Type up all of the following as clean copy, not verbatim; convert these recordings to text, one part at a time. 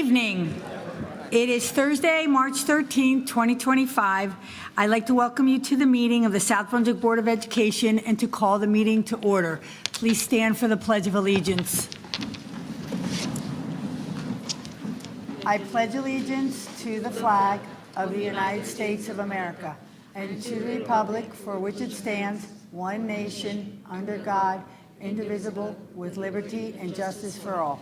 evening. It is Thursday, March 13, 2025. I'd like to welcome you to the meeting of the South Brunswick Board of Education and to call the meeting to order. Please stand for the Pledge of Allegiance. I pledge allegiance to the flag of the United States of America and to the republic for which it stands, one nation, under God, indivisible, with liberty and justice for all.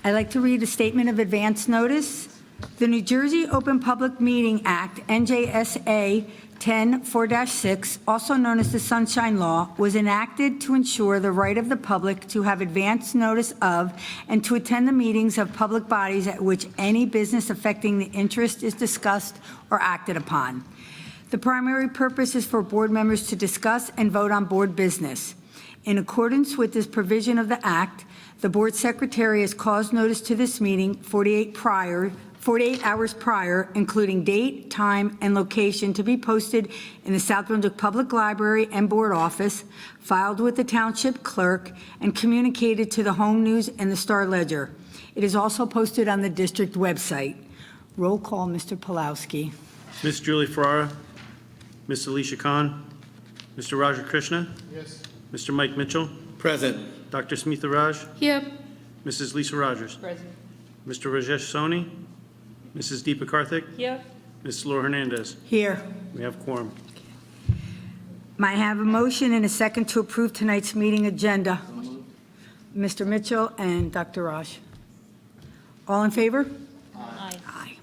I'd like to read a statement of advance notice. The New Jersey Open Public Meeting Act, NJSA 10-4-6, also known as the Sunshine Law, was enacted to ensure the right of the public to have advance notice of and to attend the meetings of public bodies at which any business affecting the interest is discussed or acted upon. The primary purpose is for board members to discuss and vote on board business. In accordance with this provision of the Act, the board secretary has caused notice to this meeting 48 hours prior, including date, time, and location, to be posted in the South Brunswick Public Library and Board Office, filed with the Township Clerk, and communicated to the Home News and the Star Ledger. It is also posted on the district website. Roll call, Mr. Pulowski. Ms. Julie Ferrara, Ms. Alicia Khan, Mr. Raja Krishna. Yes. Mr. Mike Mitchell. Present. Dr. Smitha Raj. Here. Mrs. Lisa Rogers. Present. Mr. Rajesh Soni. Mrs. Deepa Karthik. Here. Ms. Laura Hernandez. Here. We have quorum. May I have a motion and a second to approve tonight's meeting agenda? Mr. Mitchell and Dr. Raj. All in favor? Aye. Aye.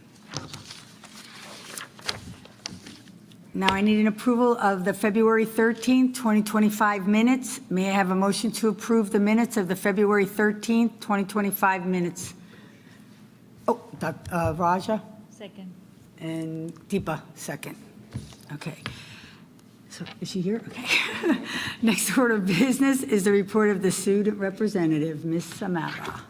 Now I need an approval of the February 13th, 2025 minutes. May I have a motion to approve the minutes of the February 13th, 2025 minutes? Oh, Raja? Second. And Deepa, second. Okay. So is she here? Okay. Next order of business is the report of the student representative, Ms. Samara.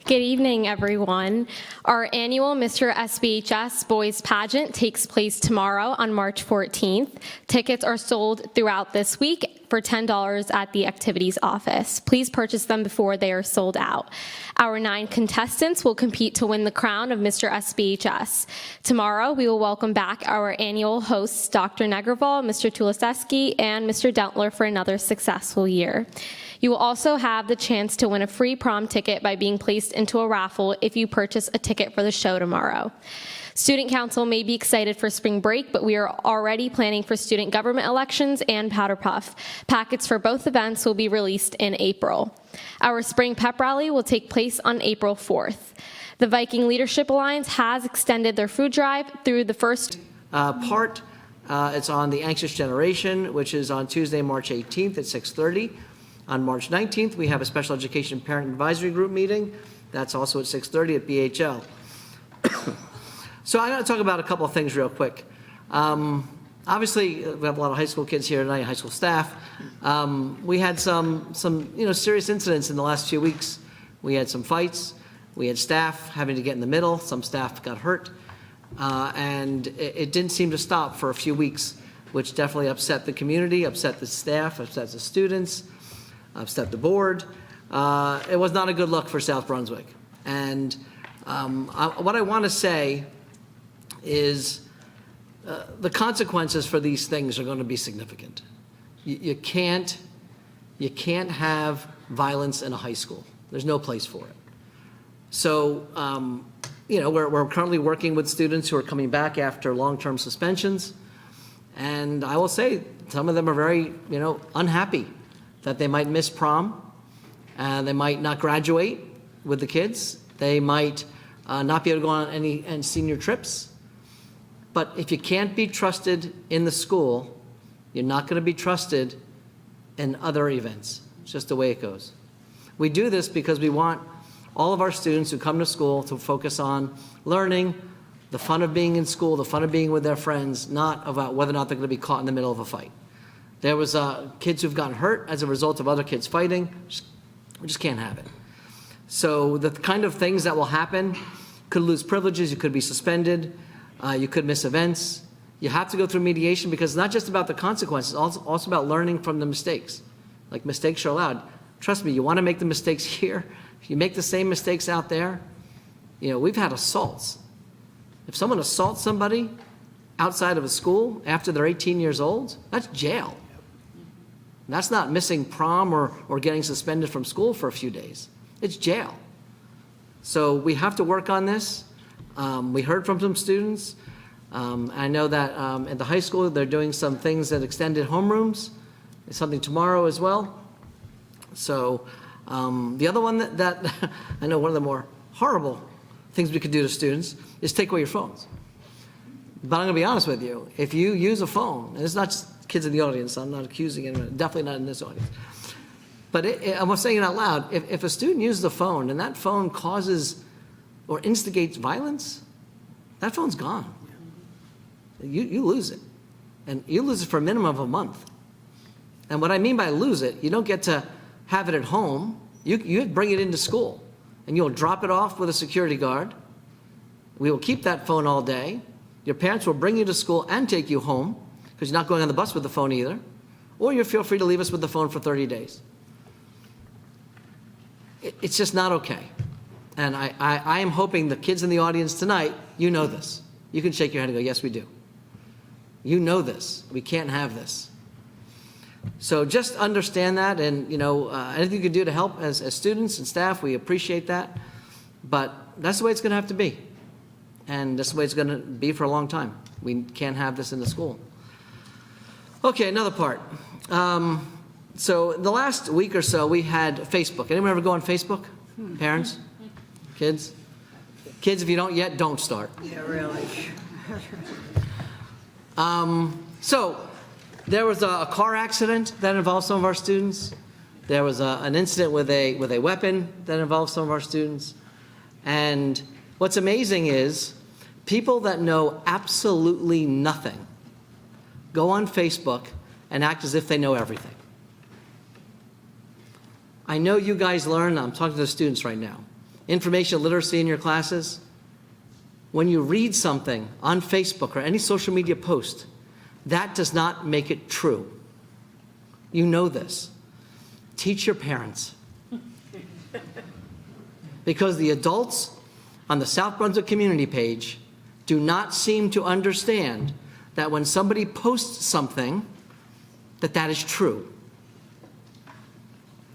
Good evening, everyone. Our annual Mr. SBHS Boys Pageant takes place tomorrow on March 14th. Tickets are sold throughout this week for $10 at the activities office. Please purchase them before they are sold out. Our 9 contestants will compete to win the crown of Mr. SBHS. Tomorrow, we will welcome back our annual hosts, Dr. Negerval, Mr. Tuloseski, and Mr. Dentler for another successful year. You will also have the chance to win a free prom ticket by being placed into a raffle if you purchase a ticket for the show tomorrow. Student Council may be excited for spring break, but we are already planning for student government elections and Powder Puff. Packets for both events will be released in April. Our spring pep rally will take place on April 4th. The Viking Leadership Alliance has extended their food drive through the first part. It's on the Anxious Generation, which is on Tuesday, March 18th at 6:30. On March 19th, we have a special education parent advisory group meeting. That's also at 6:30 at BHL. So I'm going to talk about a couple of things real quick. Obviously, we have a lot of high school kids here tonight, high school staff. We had some serious incidents in the last few weeks. We had some fights. We had staff having to get in the middle. Some staff got hurt. And it didn't seem to stop for a few weeks, which definitely upset the community, upset the staff, upset the students, upset the board. It was not a good look for South Brunswick. And what I want to say is the consequences for these things are going to be significant. You can't have violence in a high school. There's no place for it. So, we're currently working with students who are coming back after long-term suspensions. And I will say some of them are very, unhappy that they might miss prom, they might not graduate with the kids, they might not be able to go on any senior trips. But if you can't be trusted in the school, you're not going to be trusted in other events. It's just the way it goes. We do this because we want all of our students who come to school to focus on learning, the fun of being in school, the fun of being with their friends, not about whether or not they're going to be caught in the middle of a fight. There was kids who've gotten hurt as a result of other kids fighting. We just can't have it. So the kind of things that will happen, could lose privileges, you could be suspended. You could miss events. You have to go through mediation because it's not just about the consequences, it's also about learning from the mistakes. Like, mistakes are allowed. Trust me, you want to make the mistakes here. If you make the same mistakes out there, we've had assaults. If someone assaults somebody outside of a school after they're 18 years old, that's jail. That's not missing prom or getting suspended from school for a few days. It's jail. So we have to work on this. We heard from some students. I know that at the high school, they're doing some things at extended homerooms. It's something tomorrow as well. So the other one that I know, one of the more horrible things we could do to students is take away your phones. But I'm going to be honest with you. If you use a phone, and it's not just kids in the audience, I'm not accusing anyone, definitely not in this audience. But I'm saying it out loud. If a student uses a phone and that phone causes or instigates violence, that phone's gone. You lose it. And you lose it for a minimum of a month. And what I mean by lose it, you don't get to have it at home. You bring it into school. And you'll drop it off with a security guard. We will keep that phone all day. Your parents will bring you to school and take you home, because you're not going on the bus with the phone either. Or you feel free to leave us with the phone for 30 days. It's just not okay. And I am hoping the kids in the audience tonight, you know this. You can shake your head and go, yes, we do. You know this. We can't have this. So just understand that, and anything you can do to help as students and staff, we appreciate that. But that's the way it's going to have to be. And that's the way it's going to be for a long time. We can't have this in the school. Okay, another part. So the last week or so, we had Facebook. Anyone ever go on Facebook? Parents? Kids? Kids, if you don't yet, don't start. Yeah, really. So there was a car accident that involved some of our students. There was an incident with a weapon that involved some of our students. And what's amazing is people that know absolutely nothing go on Facebook and act as if they know everything. I know you guys learn, I'm talking to the students right now, information literacy in your classes. When you read something on Facebook or any social media post, that does not make it true. You know this. Teach your parents. Because the adults on the South Brunswick community page do not seem to understand that when somebody posts something, that is true.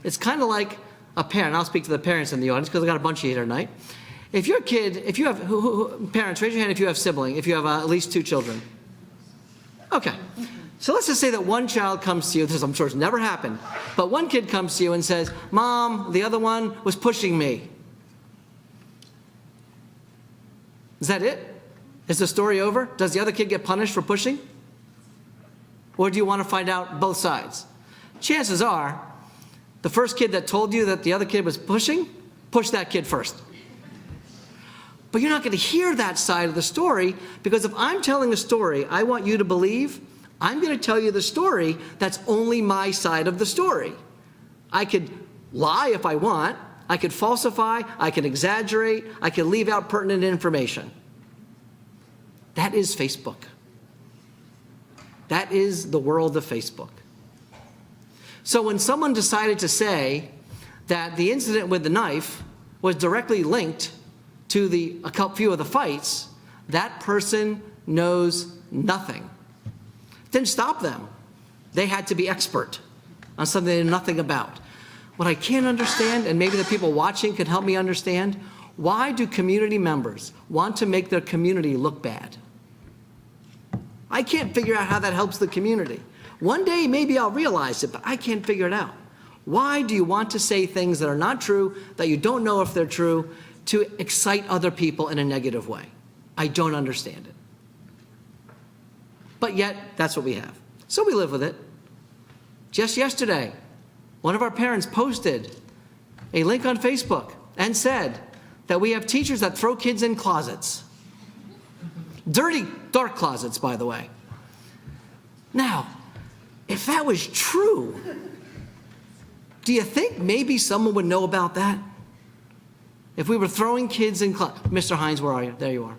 It's kind of like a parent. I'll speak to the parents in the audience because I got a bunch of you here tonight. If your kid, if you have, parents, raise your hand if you have siblings, if you have at least 2 children. Okay. So let's just say that one child comes to you, this I'm sure it's never happened, but one kid comes to you and says, Mom, the other one was pushing me. Is that it? Is the story over? Does the other kid get punished for pushing? Or do you want to find out both sides? Chances are, the first kid that told you that the other kid was pushing, push that kid first. But you're not going to hear that side of the story, because if I'm telling a story I want you to believe, I'm going to tell you the story that's only my side of the story. I could lie if I want, I could falsify, I can exaggerate, I can leave out pertinent information. That is Facebook. That is the world of Facebook. So when someone decided to say that the incident with the knife was directly linked to a few of the fights, that person knows nothing. Didn't stop them. They had to be expert on something they knew nothing about. What I can't understand, and maybe the people watching can help me understand, why do community members want to make their community look bad? I can't figure out how that helps the community. One day, maybe I'll realize it, but I can't figure it out. Why do you want to say things that are not true, that you don't know if they're true, to excite other people in a negative way? I don't understand it. But yet, that's what we have. So we live with it. Just yesterday, one of our parents posted a link on Facebook and said that we have teachers that throw kids in closets. Dirty, dark closets, by the way. Now, if that was true, do you think maybe someone would know about that? If we were throwing kids in closets. Mr. Hines, where are you? There you are.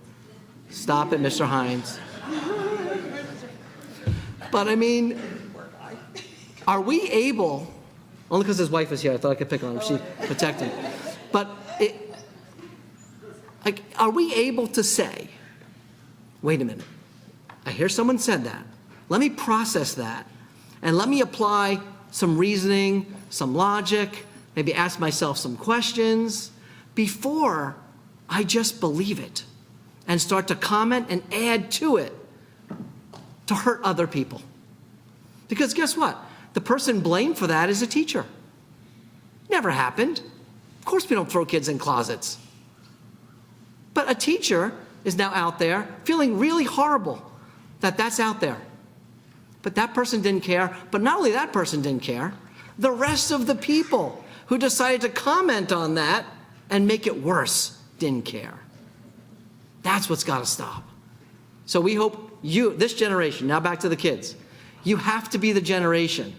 Stop it, Mr. Hines. But I mean, are we able, only because his wife is here, I thought I could pick on him, she protect him. But are we able to say, wait a minute, I hear someone said that. Let me process that, and let me apply some reasoning, some logic, maybe ask myself some questions before I just believe it and start to comment and add to it to hurt other people. Because guess what? The person blamed for that is a teacher. Never happened. Of course we don't throw kids in closets. But a teacher is now out there feeling really horrible that that's out there. But that person didn't care. But not only that person didn't care, the rest of the people who decided to comment on that and make it worse didn't care. That's what's got to stop. So we hope this generation, now back to the kids, you have to be the generation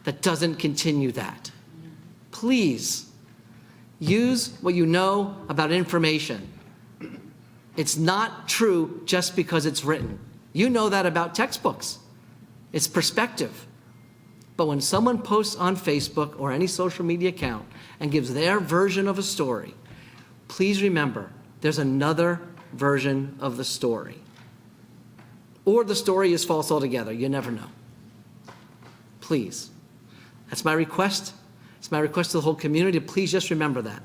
that doesn't continue that. Please use what you know about information. It's not true just because it's written. You know that about textbooks. It's perspective. But when someone posts on Facebook or any social media account and gives their version of a story, please remember there's another version of the story. Or the story is false altogether. You never know. Please. That's my request. It's my request to the whole community. Please just remember that.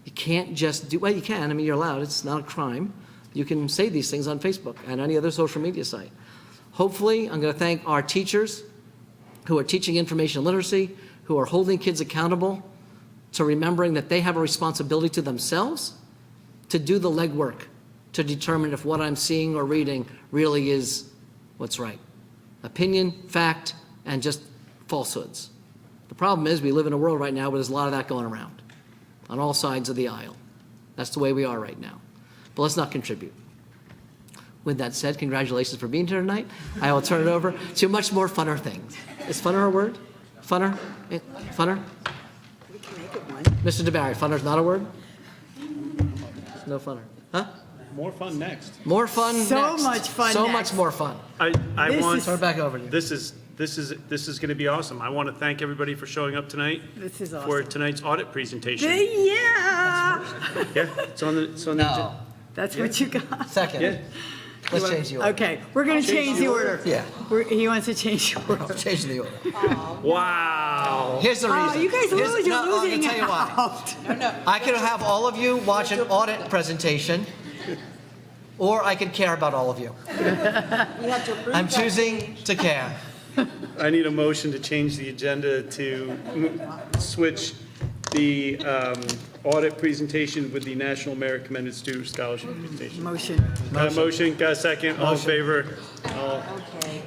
You can't just do, well, you can. I mean, you're allowed. It's not a crime. You can say these things on Facebook and any other social media site. Hopefully, I'm going to thank our teachers who are teaching information literacy, who are holding kids accountable to remembering that they have a responsibility to themselves to do the legwork to determine if what I'm seeing or reading really is what's right. Opinion, fact, and just falsehoods. The problem is we live in a world right now where there's a lot of that going around on all sides of the aisle. That's the way we are right now. But let's not contribute. With that said, congratulations for being here tonight. I will turn it over to much more funner things. Is funner a word? Funner? Funner? We can make it one. Mr. DeBarry, funner's not a word? No funner. Huh? More fun next. More fun So next. much fun So next. much more fun. I This want, is- Turn it back over to you. this is going to be awesome. I want to thank everybody for showing up tonight. This is For awesome. tonight's audit presentation. Yeah, Yeah, it's on the No. agenda. that's what you got. Second. Yeah. Let's change the order. Okay, we're going to change the order. Yeah. He wants to change the order. Change the order. Wow. Here's the reason. Oh, you guys Here's- lose, you're no, I'm gonna losing tell you why. out. I could have all of you watch an audit presentation, or I could care about all of you. I'm choosing to care. I need a motion to change the agenda to switch the audit presentation with the National Merit Commended Student Scholarship presentation. Motion. Got a motion, got a second, all in favor?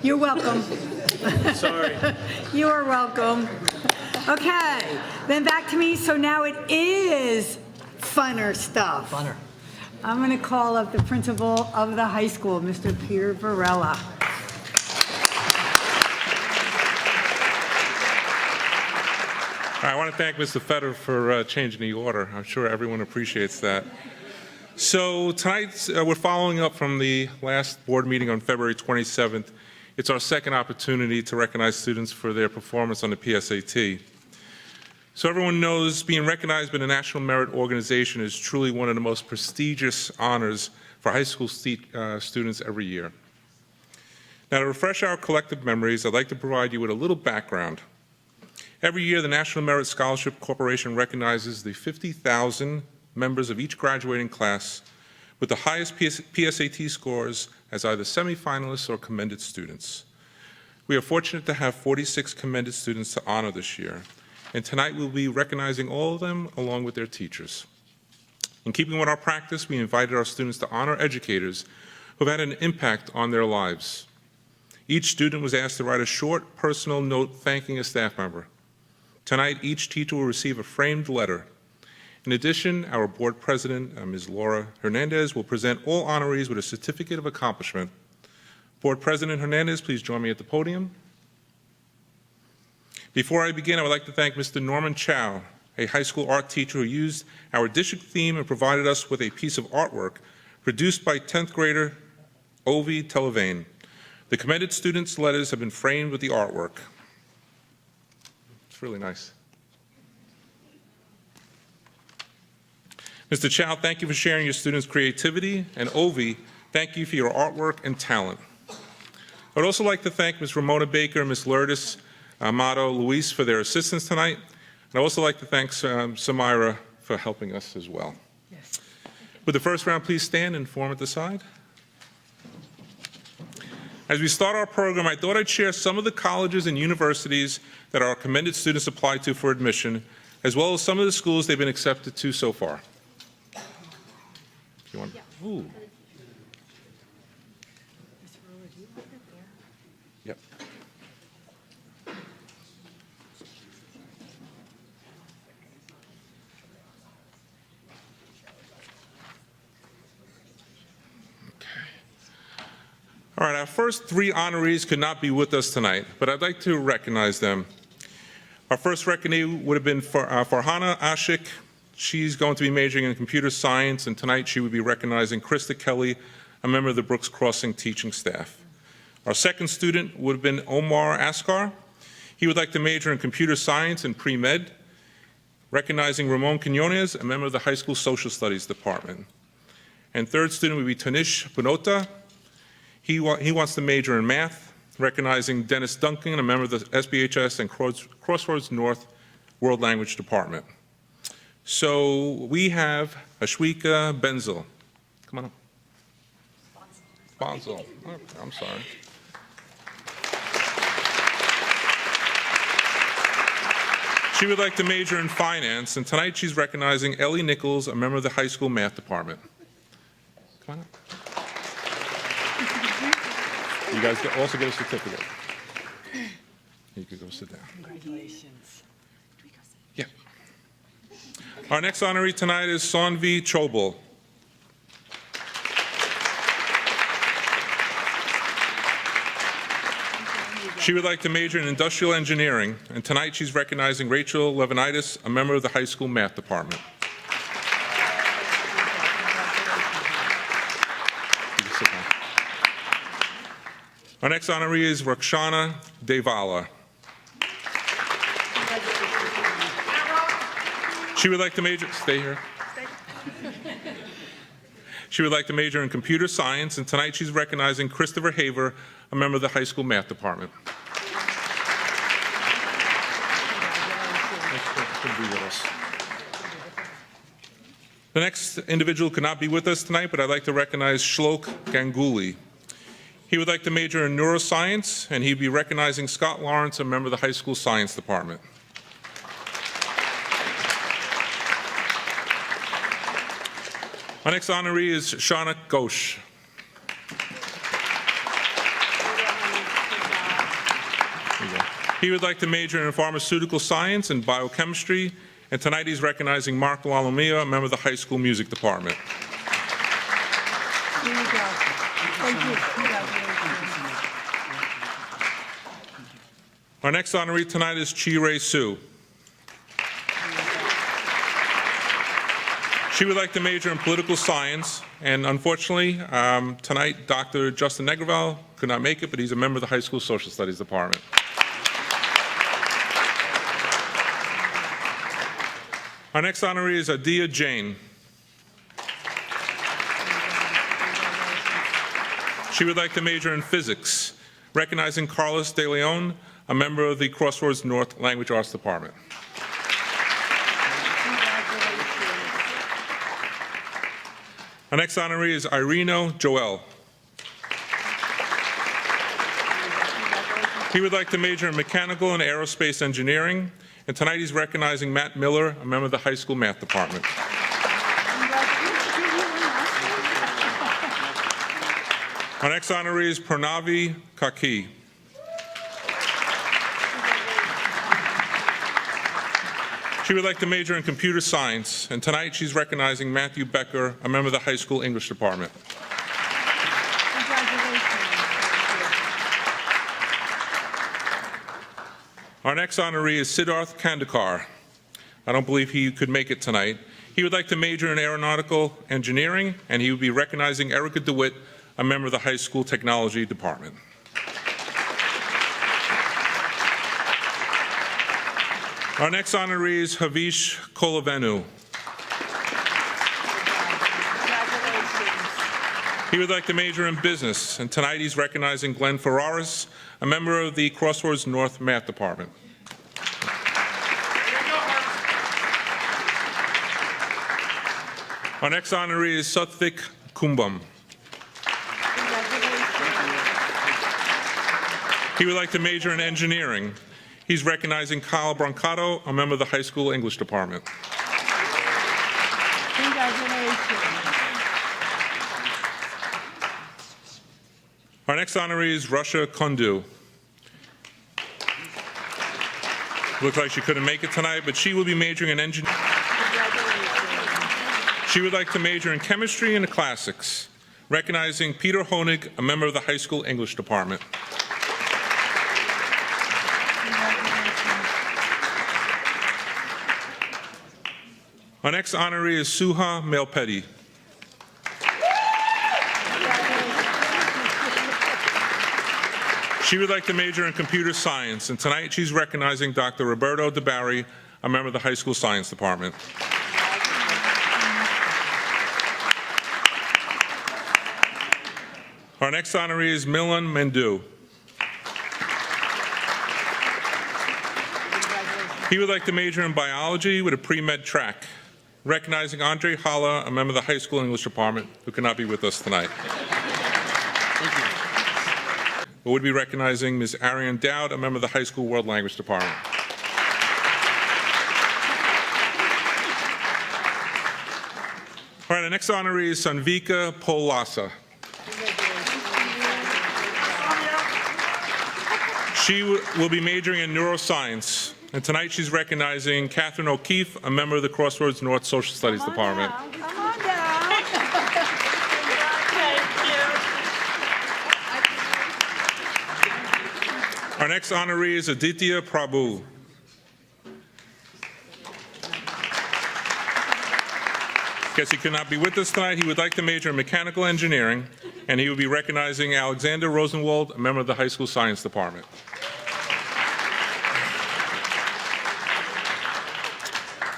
You're welcome. Sorry. You are welcome. Okay, then back to me. So now it is funner stuff. Funner. I'm going to call up the principal of the high school, Mr. Peter Varela. I want to thank Mr. Fetter for changing the order. I'm sure everyone appreciates that. So tonight, we're following up from the last board meeting on February 27th. It's our second opportunity to recognize students for their performance on the PSAT. So everyone knows being recognized by the National Merit Organization is truly one of the most prestigious honors for high school students every year. Now, to refresh our collective memories, I'd like to provide you with a little background. Every year, the National Merit Scholarship Corporation recognizes the 50,000 members of each graduating class with the highest PSAT scores as either semifinalists or commended students. We are fortunate to have 46 commended students to honor this year, and tonight we'll be recognizing all of them along with their teachers. In keeping with our practice, we invited our students to honor educators who have had an impact on their lives. Each student was asked to write a short personal note thanking a staff member. Tonight, each teacher will receive a framed letter. In addition, our board president, Ms. Laura Hernandez, will present all honorees with a certificate of accomplishment. Board President Hernandez, please join me at the podium. Before I begin, I would like to thank Mr. Norman Chow, a high school art teacher who used our district theme and provided us with a piece of artwork produced by 10th grader Ovi Televane. The commended students' letters have been framed with the artwork. It's really nice. Mr. Chow, thank you for sharing your students' creativity, and Ovi, thank you for your artwork and talent. I would also like to thank Ms. Ramona Baker, Ms. Lourdes Amato, Luis for their assistance tonight. And I'd also like to thank Samira for helping us as well. Yes. Would the first round please stand and form at the side? As we start our program, I thought I'd share some of the colleges and universities that our commended students apply to for admission, as well as some of the schools they've been accepted to so far. If you want. Ooh. Yep. All right, our first three honorees could not be with us tonight, but I'd like to recognize them. Our first recognition would have been for Farhana Ashik. She's going to be majoring in computer science, and tonight she would be recognizing Krista Kelly, a member of the Brooks Crossing teaching staff. Our second student would have been Omar Askar. He would like to major in computer science and pre-med, recognizing Ramon Quinones, a member of the high school social studies department. And third student would be Tanish Bonota. He wants to major in math, recognizing Dennis Duncan, a member of the SBHS and Crossroads North World Language Department. So we have Ashwika Benzel. Come on up. Bonzel. Oh, I'm sorry. She would like to major in finance, and tonight she's recognizing Ellie Nichols, a member of the high school math department. Come on up. You guys also get a certificate. You can go sit down. Congratulations. Yeah. Our next honoree tonight is Sonvi Chobal. She would like to major in industrial engineering, and tonight she's recognizing Rachel Levanitis, a member of the high school math department. You can sit down. Our next honoree is Rakshana Devala. She would like to major, stay here. She would like to major in computer science, and tonight she's recognizing Christopher Haver, a member of the high school math department. The next individual could not be with us tonight, but I'd like to recognize Shlok Ganguly. He would like to major in neuroscience, and he'd be recognizing Scott Lawrence, a member of the high school science department. Our next honoree is Shaunak Ghosh. He would like to major in pharmaceutical science and biochemistry, and tonight he's recognizing Mark Lalomia, a member of the high school music department. Here you go. Thank you. Congratulations. Our next honoree tonight is Chi Ray Su. She would like to major in political science, and unfortunately, tonight Dr. Justin Negraval could not make it, but he's a member of the high school social studies department. Our next honoree is Adia Jain. She would like to major in physics, recognizing Carlos De Leon, a member of the Crossroads North Language Arts Department. Our next honoree is Irino Joel. He would like to major in mechanical and aerospace engineering, and tonight he's recognizing Matt Miller, a member of the high school math department. Our next honoree is Pranavi Kaki. She would like to major in computer science, and tonight she's recognizing Matthew Becker, a member of the high school English department. Our next honoree is Siddharth Kandekar. I don't believe he could make it tonight. He would like to major in aeronautical engineering, and he would be recognizing Erica DeWitt, a member of the high school technology department. Our next honoree is Havish Kolovenu. He would like to major in business, and tonight he's recognizing Glenn Ferraris, a member of the Crossroads North Math Department. Our next honoree is Satvik Kumbam. He would like to major in engineering. He's recognizing Kyle Brancato, a member of the high school English department. Our next honoree is Russia Kundu. Looks like she couldn't make it tonight, but she will be majoring in engineering. She would like to major in chemistry and the classics, recognizing Peter Honig, a member of the high school English department. Our next honoree is Suha Melpeti. She would like to major in computer science, and tonight she's recognizing Dr. Roberto DeBarry, a member of the high school science department. Our next honoree is Milan Mendu. He would like to major in biology with a pre-med track, recognizing Andre Hala, a member of the high school English department, who cannot be with us tonight. We would be recognizing Ms. Ariane Dowd, a member of the high school world language department. All right, the next honoree is Sanvika Polasa. She will be majoring in neuroscience, and tonight she's recognizing Catherine O'Keefe, a member of the Crossroads North Social Studies Department. Come on down. Our next honoree is Aditya Prabhu. Guess he could not be with us tonight. He would like to major in mechanical engineering, and he will be recognizing Alexander Rosenwald, a member of the high school science department.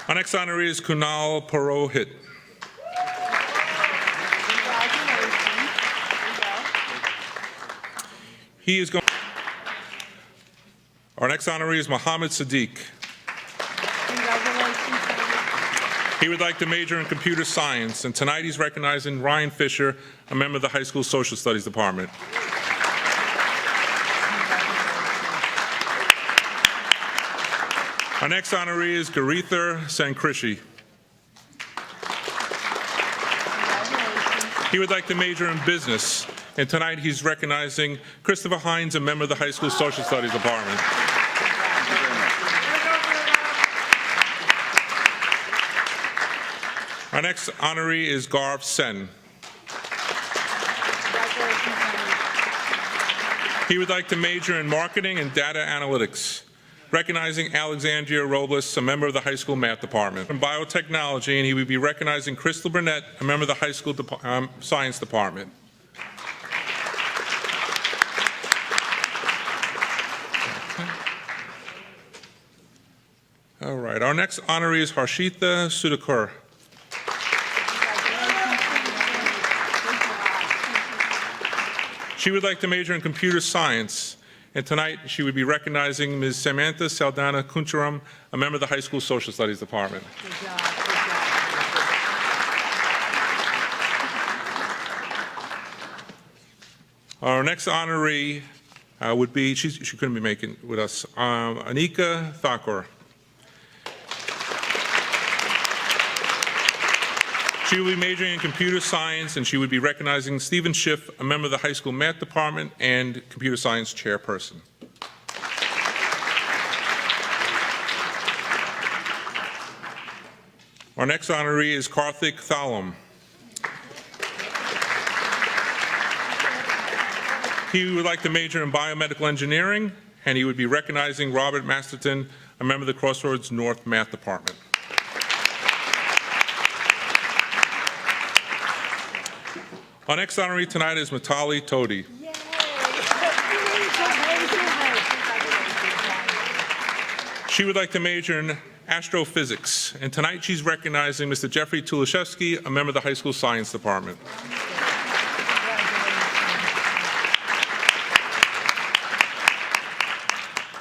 Our next honoree is Kunal Purohit. He is going. Our next honoree is Mohammed Sadiq. He would like to major in computer science, and tonight he's recognizing Ryan Fisher, a member of the high school social studies department. Our next honoree is Garither Sankrishi. He would like to major in business, and tonight he's recognizing Christopher Hines, a member of the high school social studies department. Our next honoree is Garv Sen. He would like to major in marketing and data analytics, recognizing Alexandria Robles, a member of the high school math department. In biotechnology, and he would be recognizing Crystal Burnett, a member of the high school science department. All right, our next honoree is Harshita Sudhakar. She would like to major in computer science, and tonight she would be recognizing Ms. Samantha Saldana Kuncharam, a member of the high school social studies department. Good job. Our next honoree would be, she couldn't be making with us, Anika Thakur. She will be majoring in computer science, and she would be recognizing Stephen Schiff, a member of the high school math department and computer science chairperson. Our next honoree is Karthik Thalam. He would like to major in biomedical engineering, and he would be recognizing Robert Masterton, a member of the Crossroads North Math Department. Our next honoree tonight is Matali Todi. She would like to major in astrophysics, and tonight she's recognizing Mr. Jeffrey Tulashevsky, a member of the high school science department.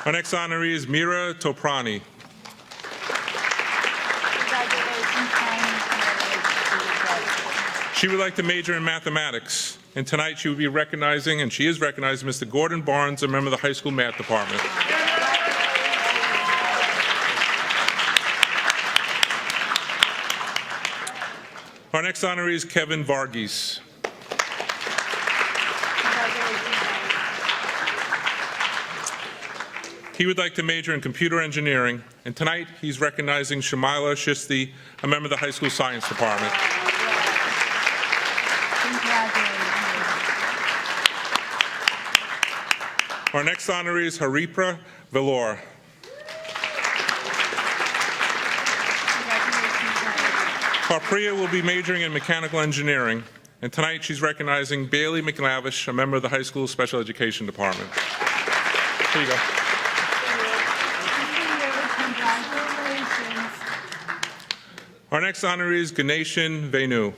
Our next honoree is Mira Toprani. She would like to major in mathematics, and tonight she would be recognizing, and she is recognizing, Mr. Gordon Barnes, a member of the high school math department. Our next honoree is Kevin Varghese. He would like to major in computer engineering, and tonight he's recognizing Shamila Shisti, a member of the high school science department. Our next honoree is Haripra Velor. Harpriya will be majoring in mechanical engineering, and tonight she's recognizing Bailey McLavish, a member of the high school special education department. Here you go. Our next honoree is Ganeshan Venu.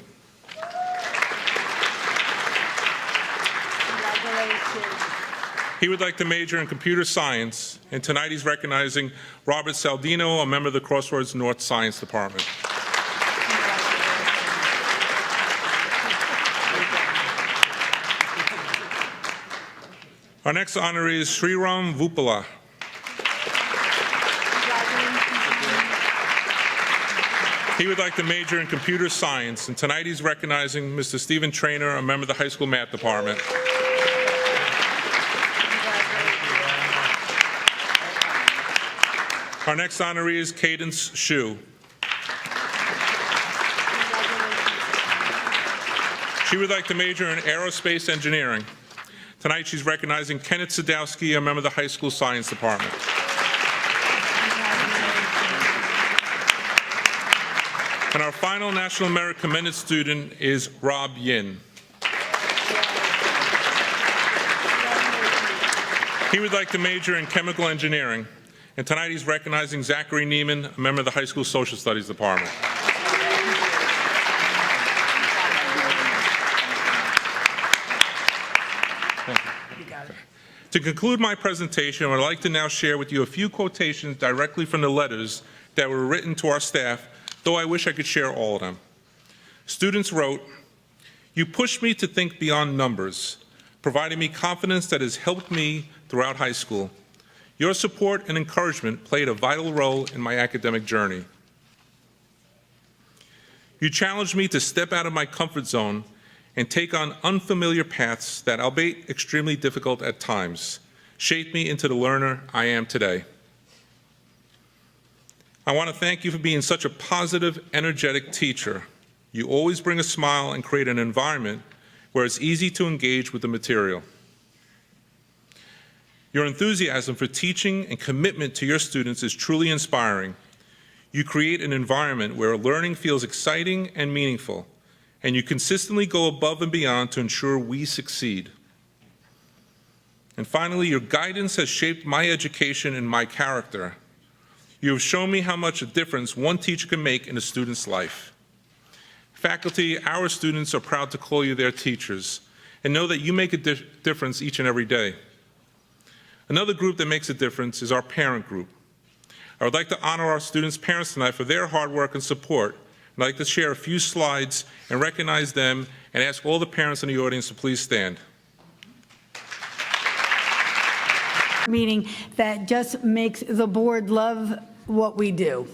He would like to major in computer science, and tonight he's recognizing Robert Saldino, a member of the Crossroads North Science Department. Our next honoree is Sriram Vupala. He would like to major in computer science, and tonight he's recognizing Mr. Stephen Trainer, a member of the high school math department. Our next honoree is Cadence Shu. She would like to major in aerospace engineering. Tonight she's recognizing Kenneth Sadowski, a member of the high school science department. And our final National Merit Commended student is Rob Yin. He would like to major in chemical engineering, and tonight he's recognizing Zachary Neiman, a member of the high school social studies department. To conclude my presentation, I would like to now share with you a few quotations directly from the letters that were written to our staff, though I wish I could share all of them. Students wrote, "You pushed me to think beyond numbers, providing me confidence that has helped me throughout high school. Your support and encouragement played a vital role in my academic journey. You challenged me to step out of my comfort zone and take on unfamiliar paths that, albeit extremely difficult at times, shaped me into the learner I am today. I want to thank you for being such a positive, energetic teacher. You always bring a smile and create an environment where it's easy to engage with the material. Your enthusiasm for teaching and commitment to your students is truly inspiring. You create an environment where learning feels exciting and meaningful, and you consistently go above and beyond to ensure we succeed. And finally, your guidance has shaped my education and my character. You have shown me how much a difference one teacher can make in a student's life. Faculty, our students are proud to call you their teachers and know that you make a difference each and every day. Another group that makes a difference is our parent group. I would like to honor our students' parents tonight for their hard work and support. I'd like to share a few slides and recognize them and ask all the parents in the audience to please stand. Meeting that just makes the board love what we do.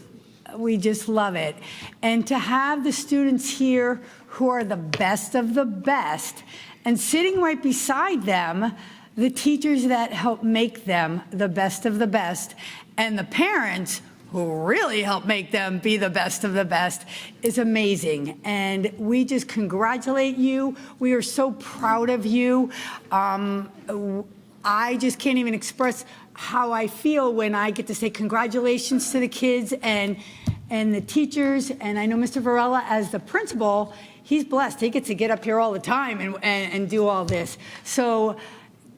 We just love it. And to have the students here who are the best of the best, and sitting right beside them, the teachers that help make them the best of the best, and the parents who really help make them be the best of the best, is amazing. And we just congratulate you. We are so proud of you. I just can't even express how I feel when I get to say congratulations to the kids, and and the teachers, and I know Mr. Varela as the principal, he's blessed. He gets to get up here all the time and do all this. So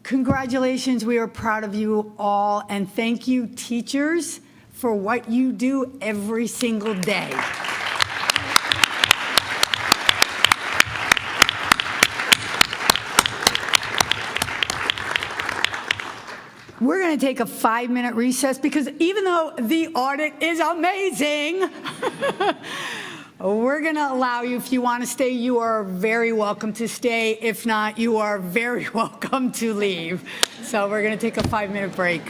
congratulations, we are proud of you all, and thank you, teachers, for what you do every single day. We're going to take a 5-minute recess because even though the audit is amazing, we're going to allow you, if you want to stay, you are very welcome to stay. If not, you are very welcome to leave. So we're going to take a 5-minute break.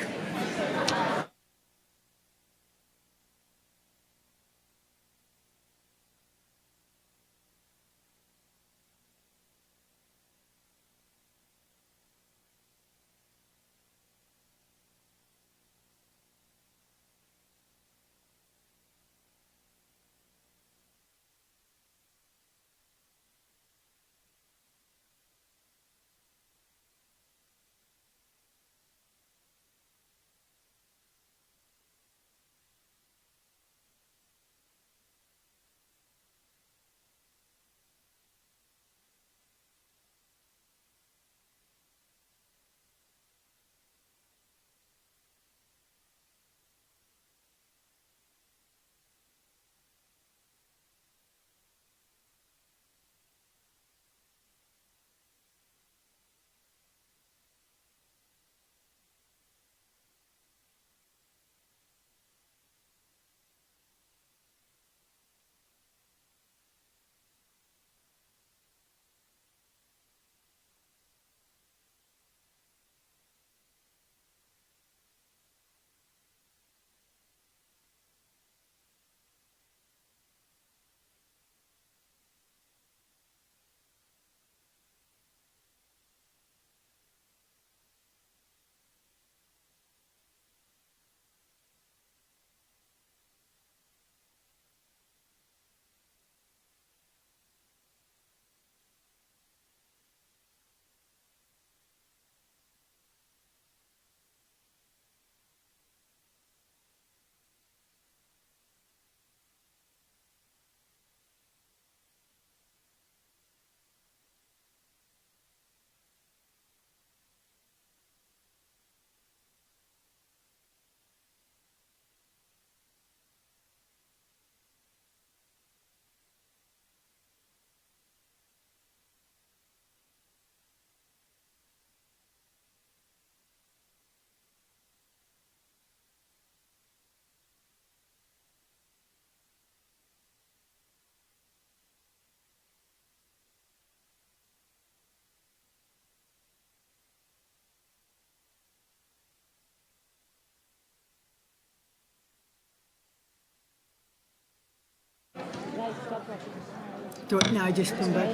No, I just come back.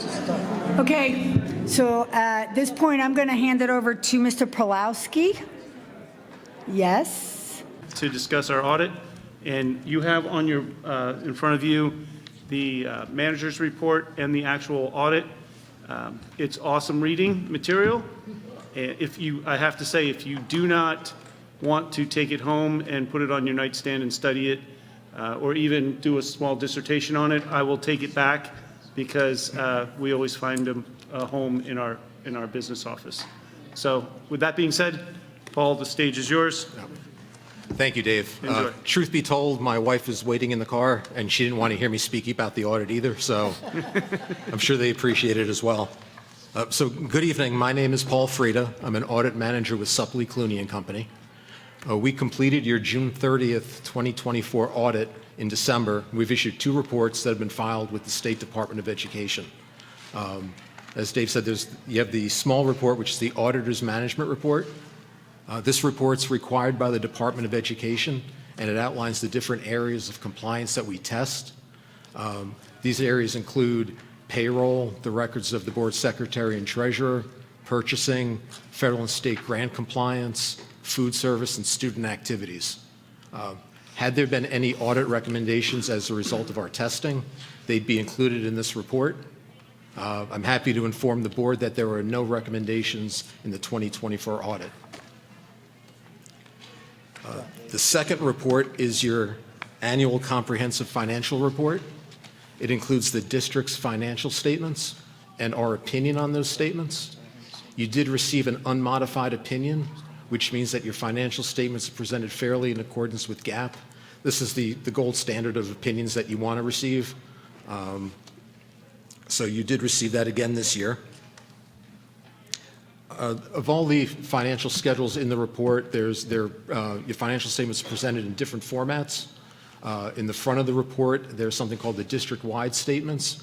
Okay, so at this point, I'm going to hand it over to Mr. Pulowski. Yes? To discuss our audit. And you have on your, in front of you, the manager's report and the actual audit. It's awesome reading material. If you, I have to say, if you do not want to take it home and put it on your nightstand and study it, or even do a small dissertation on it, I will take it back because we always find a home in our business office. So with that being said, Paul, the stage is yours. Thank you, Dave. Enjoy. Truth be told, my wife is waiting in the car, and she didn't want to hear me speak about the audit either, so I'm sure they appreciate it as well. So good evening. My name is Paul Frieda. I'm an audit manager with Suppley, Clooney & Company. We completed your June 30th, 2024 audit in December. We've issued 2 reports that have been filed with the State Department of Education. As Dave said, you have the small report, which is the Auditor's Management Report. This report's required by the Department of Education, and it outlines the different areas of compliance that we test. These areas include payroll, the records of the board secretary and treasurer, purchasing, federal and state grant compliance, food service, and student activities. Had there been any audit recommendations as a result of our testing, they'd be included in this report. I'm happy to inform the board that there were no recommendations in the 2024 audit. The second report is your annual comprehensive financial report. It includes the district's financial statements and our opinion on those statements. You did receive an unmodified opinion, which means that your financial statements are presented fairly in accordance with GAAP. This is the gold standard of opinions that you want to receive. So you did receive that again this year. Of all the financial schedules in the report, your financial statements are presented in different formats. In the front of the report, there's something called the district-wide statements,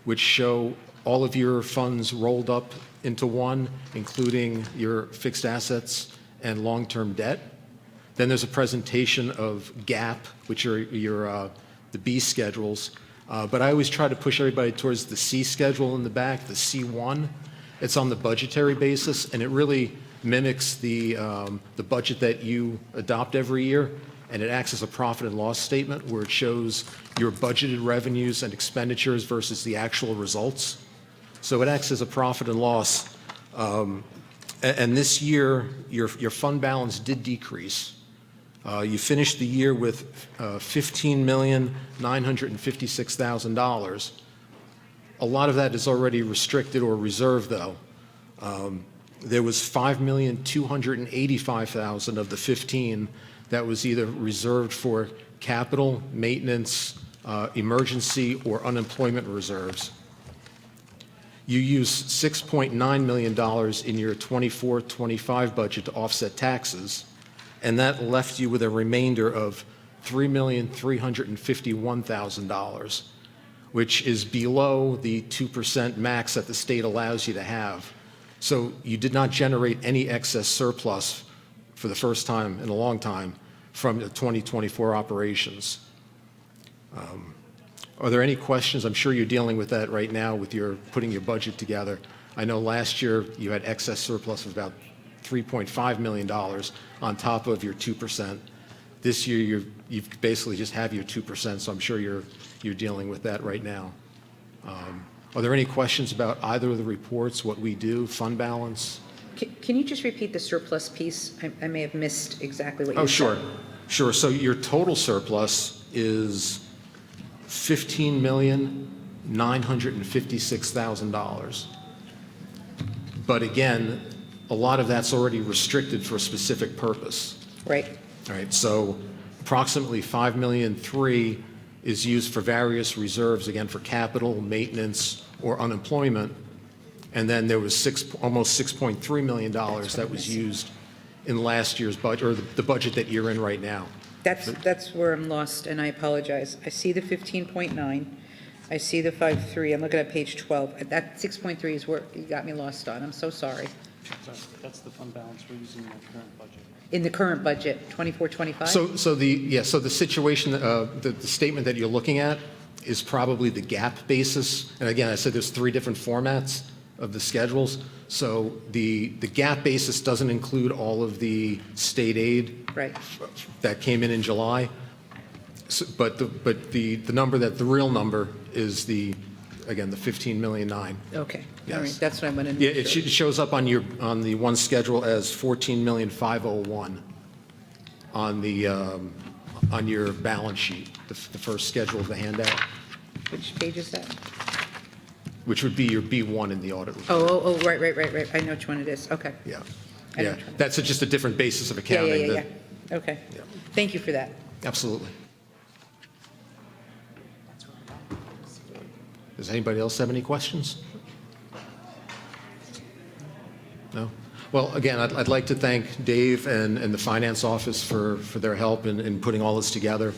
which show all of your funds rolled up into one, including your fixed assets and long-term debt. Then there's a presentation of GAAP, which are the B schedules. But I always try to push everybody towards the C schedule in the back, the C1. It's on the budgetary basis, and it really mimics the budget that you adopt every year, and it acts as a profit and loss statement where it shows your budgeted revenues and expenditures versus the actual results. So it acts as a profit and loss. And this year, your fund balance did decrease. You finished the year with $15,956,000. A lot of that is already restricted or reserved, though. There was $5,285,000 of the 15 that was either reserved for capital, maintenance, emergency, or unemployment reserves. You used $6.9 million in your 24-25 budget to offset taxes, and that left you with a remainder of $3,351,000, which is below the 2% max that the state allows you to have. So you did not generate any excess surplus for the first time in a long time from the 2024 operations. Are there any questions? I'm sure you're dealing with that right now with your putting your budget together. I know last year you had excess surplus of about $3.5 million on top of your 2%. This year you basically just have your 2%, so I'm sure you're dealing with that right now. Are there any questions about either of the reports, what we do, fund balance? Can you just repeat the surplus piece? I may have missed exactly what you said. Oh, sure. So your total surplus is $15,956,000. But again, a lot of that's already restricted for a specific purpose. Right. All right, so approximately $5.3 million is used for various reserves, again, for capital, maintenance, or unemployment. And then there was almost $6.3 million that was used in last year's budget, or the budget that you're in right now. That's where I'm lost, and I apologize. I see the 15.9. I see the 5.3. I'm looking at page 12. That 6.3 is where you got me lost on. I'm so sorry. That's the fund balance we're using in the current budget. In the current budget, 24-25? So the situation, the statement that you're looking at is probably the GAAP basis. And again, I said there's 3 different formats of the schedules. So the GAAP basis doesn't include all of the state aid Right. that came in July. So, but the number the real number is the 15.9 million. Okay. Yes. All right. That's what I'm going to Yeah, it shows up on the one schedule as 14,501,000 on your balance sheet, the first schedule of the handout, Which page is that? which would be your B1 in the audit report. Oh, right. I know which one it is. Okay. Yeah, I know yeah. which one. That's just a different basis of Yeah. accounting. Okay. Yeah. Thank you for that. Absolutely. Does anybody else have any questions? No? Well, again, I'd like to thank Dave and the finance office for their help in putting all this together.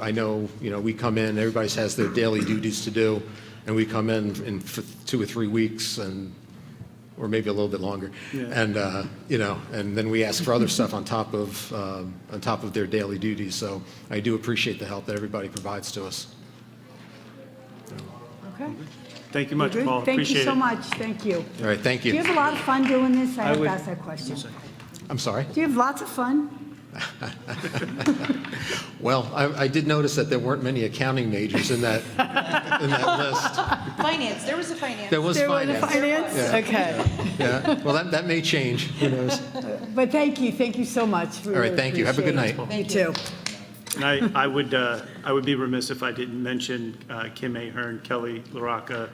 I know, we come in, everybody has their daily duties to do, and we come in for 2 or 3 weeks or maybe a little bit longer. Yeah. And, and then we ask for other stuff on top of their daily duties. So I do appreciate the help that everybody provides to us. Okay. Thank you much, Good. Paul. Thank you Appreciate so it. much. Thank you. All right, thank Do you you. have a lot of fun doing this? I have would- to ask that question. I'm sorry? Do you have lots of fun? Well, I did notice that there weren't many accounting majors in that list. Finance. There was a finance. There was finance. Finance? Yeah. Okay. Yeah, well, that may change, who knows? But thank you so much. All right, thank you. Have a good night. You too. And I would be remiss if I didn't mention Kim Ahern, Kelly LaRocca,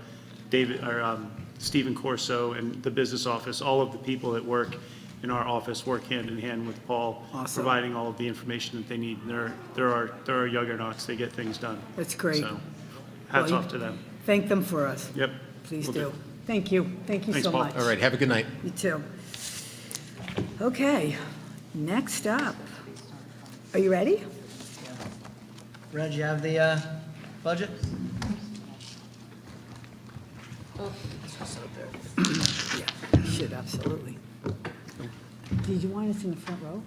Stephen Corso, and the business office. All of the people that work in our office work hand in hand with Paul, Awesome. providing all of the information that they need. And they're our juggernauts. They get things done. That's great. So hats Well, off to them. Thank them for us. Yep. Please Will do. Thank you. Thank you Thanks, so Paul. much. All right, have a good night. You too. Okay, next up. Are you ready? Reg, you have the budget? Yeah, you should, absolutely. Did you want us in the front row?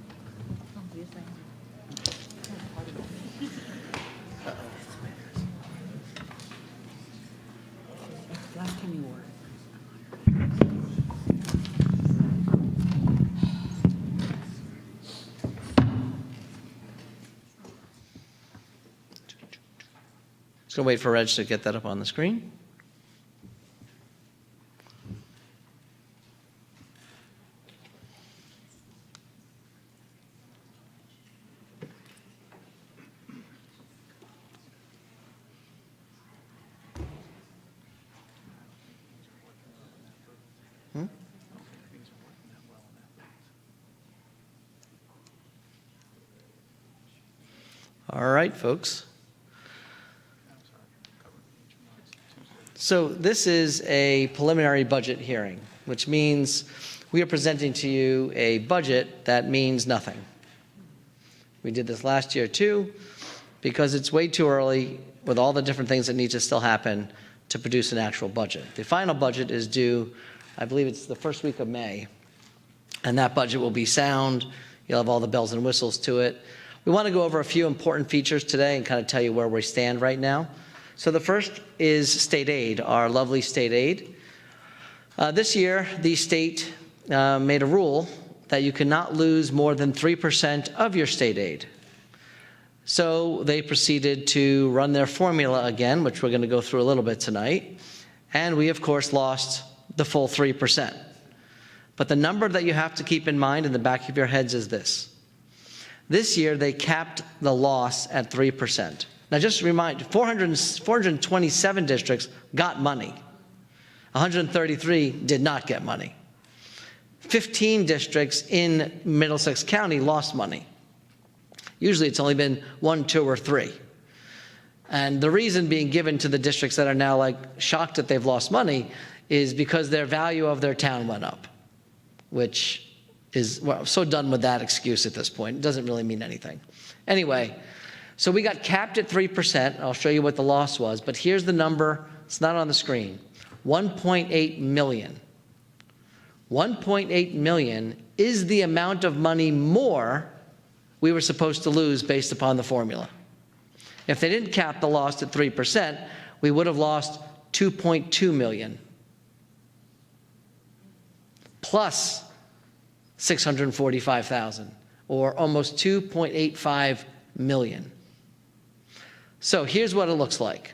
Last time you wore it. Just gonna wait for Reg to get that up on the screen. All right, folks. So this is a preliminary budget hearing, which means we are presenting to you a budget that means nothing. We did this last year too, because it's way too early with all the different things that need to still happen to produce an actual budget. The final budget is due, I believe it's the first week of May, and that budget will be sound. You'll have all the bells and whistles to it. We want to go over a few important features today and kind of tell you where we stand right now. So the first is state aid, our lovely state aid. This year, the state made a rule that you cannot lose more than 3% of your state aid. So they proceeded to run their formula again, which we're going to go through a little bit tonight. And we, of course, lost the full 3%. But the number that you have to keep in mind in the back of your heads is this. This year, they capped the loss at 3%. Now, just to remind you, 427 districts got money. 133 did not get money. 15 districts in Middlesex County lost money. Usually, it's only been 1, 2, or 3. And the reason being given to the districts that are now like shocked that they've lost money is because their value of their town went up, which is, well, so done with that excuse at this point. It doesn't really mean anything. Anyway, so we got capped at 3%. I'll show you what the loss was, but here's the number. It's not on the screen. 1.8 million. 1.8 million is the amount of money more we were supposed to lose based upon the formula. If they didn't cap the loss at 3%, we would have lost 2.2 million. Plus 645,000, or almost 2.85 million. So here's what it looks like.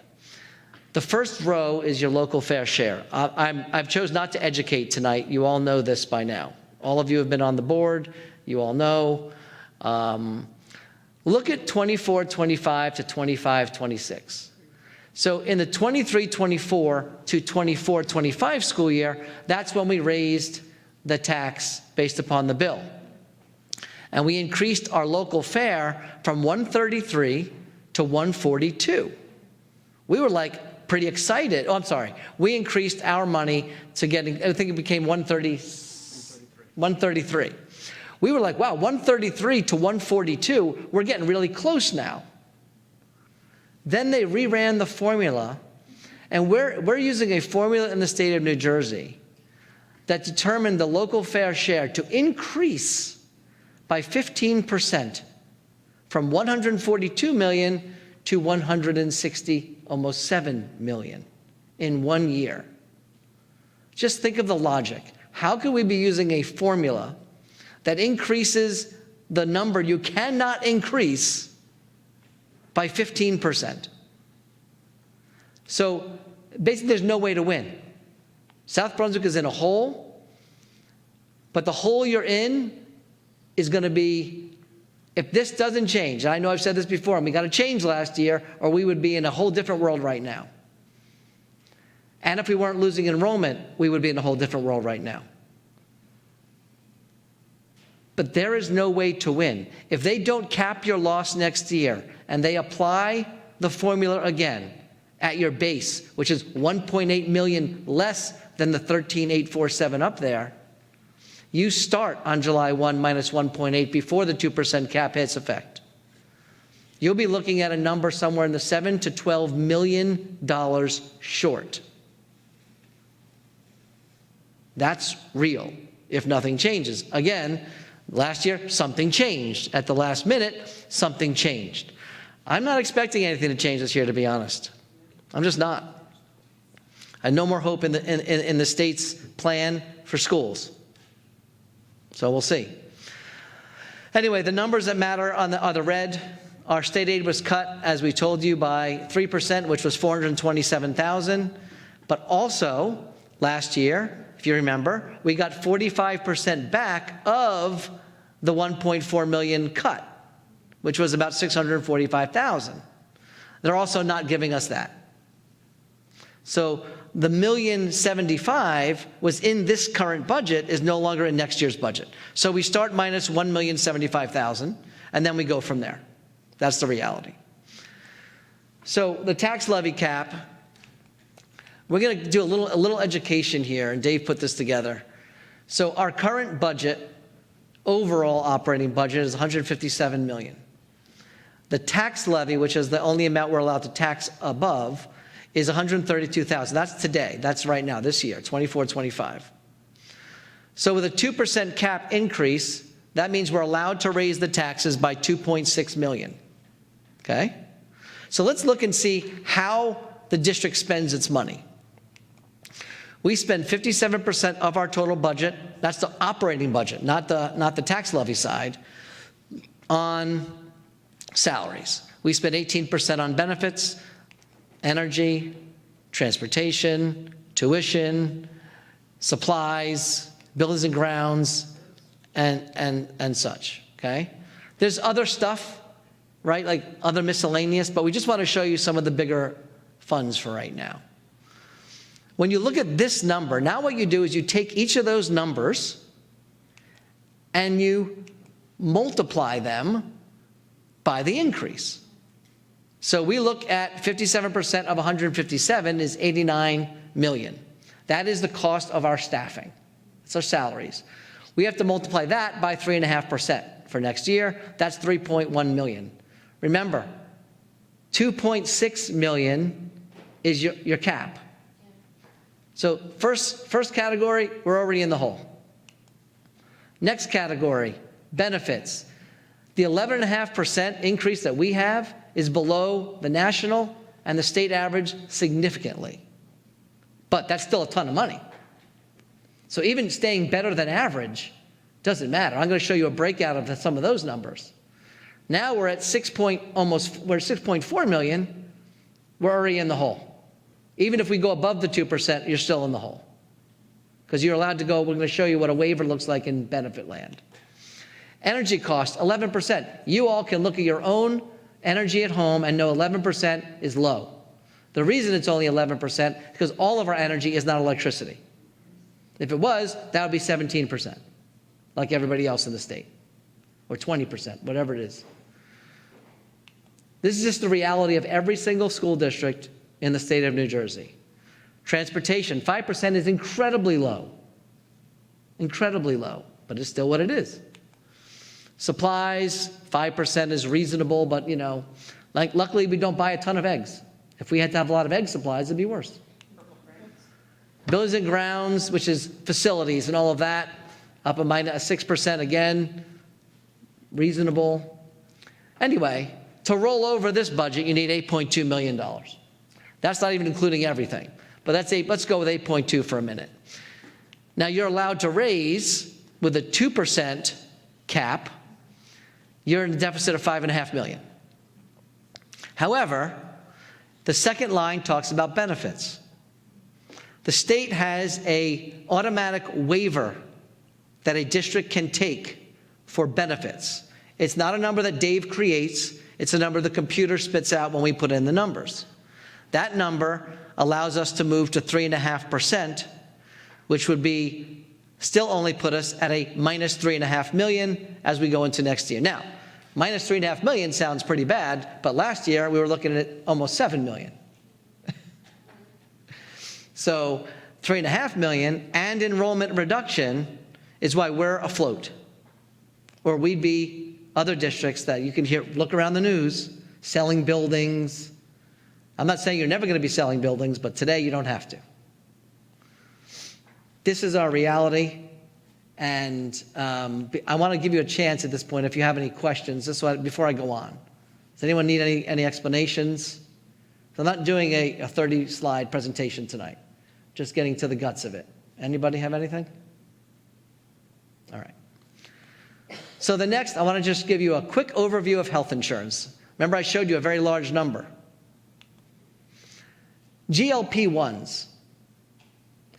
The first row is your local fair share. I've chosen not to educate tonight. You all know this by now. All of you have been on the board. You all know. Look at 24-25 to 25-26. So in the 23-24 to 24-25 school year, that's when we raised the tax based upon the bill. And we increased our local fare from 133 to 142. We were like pretty excited. Oh, I'm sorry. We increased our money to getting, I think it became 133. We were like, wow, 133 to 142, we're getting really close now. Then they reran the formula, and we're using a formula in the state of New Jersey that determined the local fair share to increase by 15% from 142 million to 160, almost 7 million in 1 year. Just think of the logic. How could we be using a formula that increases the number you cannot increase by 15%? So basically, there's no way to win. South Brunswick is in a hole, but the hole you're in is going to be If this doesn't change, and I know I've said this before, and we got to change last year, or we would be in a whole different world right now. And if we weren't losing enrollment, we would be in a whole different world right now. But there is no way to win. If they don't cap your loss next year and they apply the formula again at your base, which is 1.8 million less than the 13,847 up there, you start on July 1 minus 1.8 before the 2% cap hits effect. You'll be looking at a number somewhere in the $7 to $12 million short. That's real if nothing changes. Again, last year, something changed. At the last minute, something changed. I'm not expecting anything to change this year, to be honest. I'm just not. I have no more hope in the state's plan for schools. So we'll see. Anyway, the numbers that matter are the red. Our state aid was cut, as we told you, by 3%, which was $427,000. But also, last year, if you remember, we got 45% back of the 1.4 million cut, which was about 645,000. They're also not giving us that. So the $1,075,000 was in this current budget is no longer in next year's budget. So we start minus $1,075,000, and then we go from there. That's the reality. So the tax levy cap, we're going to do a little education here, and Dave put this together. So our current budget, overall operating budget, is $157 million. The tax levy, which is the only amount we're allowed to tax above, is $132,000. That's today. That's right now, this year, 24-25. So with a 2% cap increase, that means we're allowed to raise the taxes by $2.6 million. Okay? So let's look and see how the district spends its money. We spend 57% of our total budget, that's the operating budget, not the tax levy side, on salaries. We spend 18% on benefits, energy, transportation, tuition, supplies, buildings and grounds, and such, okay? There's other stuff, right, like other miscellaneous, but we just want to show you some of the bigger funds for right now. When you look at this number, now what you do is you take each of those numbers and you multiply them by the increase. So we look at 57% of 157 is 89 million. That is the cost of our staffing. It's our salaries. We have to multiply that by 3.5% for next year. That's 3.1 million. Remember, 2.6 million is your cap. So first category, we're already in the hole. Next category, benefits. The 11.5% increase that we have is below the national and the state average significantly. But that's still a ton of money. So even staying better than average doesn't matter. I'm going to show you a breakout of some of those numbers. Now we're at 6.4 million. We're already in the hole. Even if we go above the 2%, you're still in the hole. Because you're allowed to go, we're going to show you what a waiver looks like in benefit land. Energy costs, 11%. You all can look at your own energy at home and know 11% is low. The reason it's only 11% is because all of our energy is not electricity. If it was, that would be 17%, like everybody else in the state, or 20%, whatever it is. This is just the reality of every single school district in the state of New Jersey. Transportation, 5% is incredibly low, but it's still what it is. Supplies, 5% is reasonable, but like luckily we don't buy a ton of eggs. If we had to have a lot of egg supplies, it'd be worse. Buildings and grounds, which is facilities and all of that, up a minus 6% again, reasonable. Anyway, to roll over this budget, you need $8.2 million. That's not even including everything. But let's go with 8.2 for a minute. Now you're allowed to raise with a 2% cap, you're in a deficit of $5.5 million. However, the second line talks about benefits. The state has an automatic waiver that a district can take for benefits. It's not a number that Dave creates. It's a number the computer spits out when we put in the numbers. That number allows us to move to 3.5%, which would be still only put us at a minus 3.5 million as we go into next year. Now, minus 3.5 million sounds pretty bad, but last year we were looking at almost 7 million. So 3.5 million and enrollment reduction is why we're afloat. Or we'd be other districts that you can hear, look around the news, selling buildings. I'm not saying you're never going to be selling buildings, but today you don't have to. This is our reality, and I want to give you a chance at this point if you have any questions, before I go on. Does anyone need any explanations? I'm not doing a 30-slide presentation tonight, just getting to the guts of it. Anybody have anything? All right. So the next, I want to just give you a quick overview of health insurance. Remember, I showed you a very large number. GLP-1s.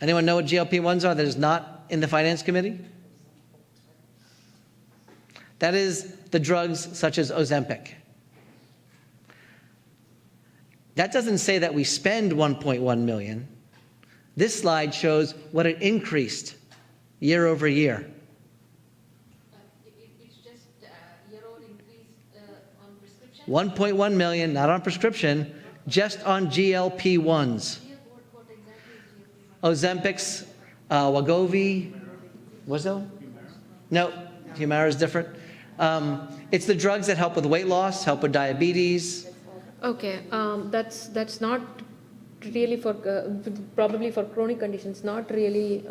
Anyone know what GLP-1s are that is not in the Finance Committee? That is the drugs such as Ozempic. That doesn't say that we spend 1.1 million. This slide shows what it increased year over year. It's just year-over increase on prescription? 1.1 million, not on prescription, just on GLP-1s. What exactly is GLP-1? Ozempic's, Wegovy, Wazo? No, Humira is different. It's the drugs that help with weight loss, help with diabetes. Okay, that's not really for, probably for chronic conditions, not really.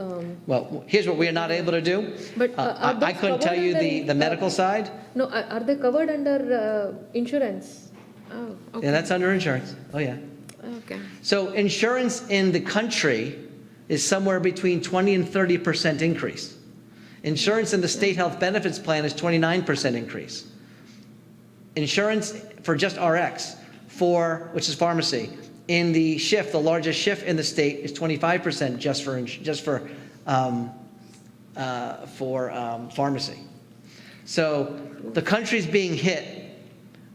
Well, here's what we are not able to do. But I couldn't tell you the medical side. No, are they covered under insurance? Oh, okay. Yeah, that's under insurance. Oh, yeah. Okay. So insurance in the country is somewhere between 20 and 30% increase. Insurance in the state health benefits plan is 29% increase. Insurance for just RX, which is pharmacy, in the SHIF, the largest SHIF in the state, is 25% just for pharmacy. So the country's being hit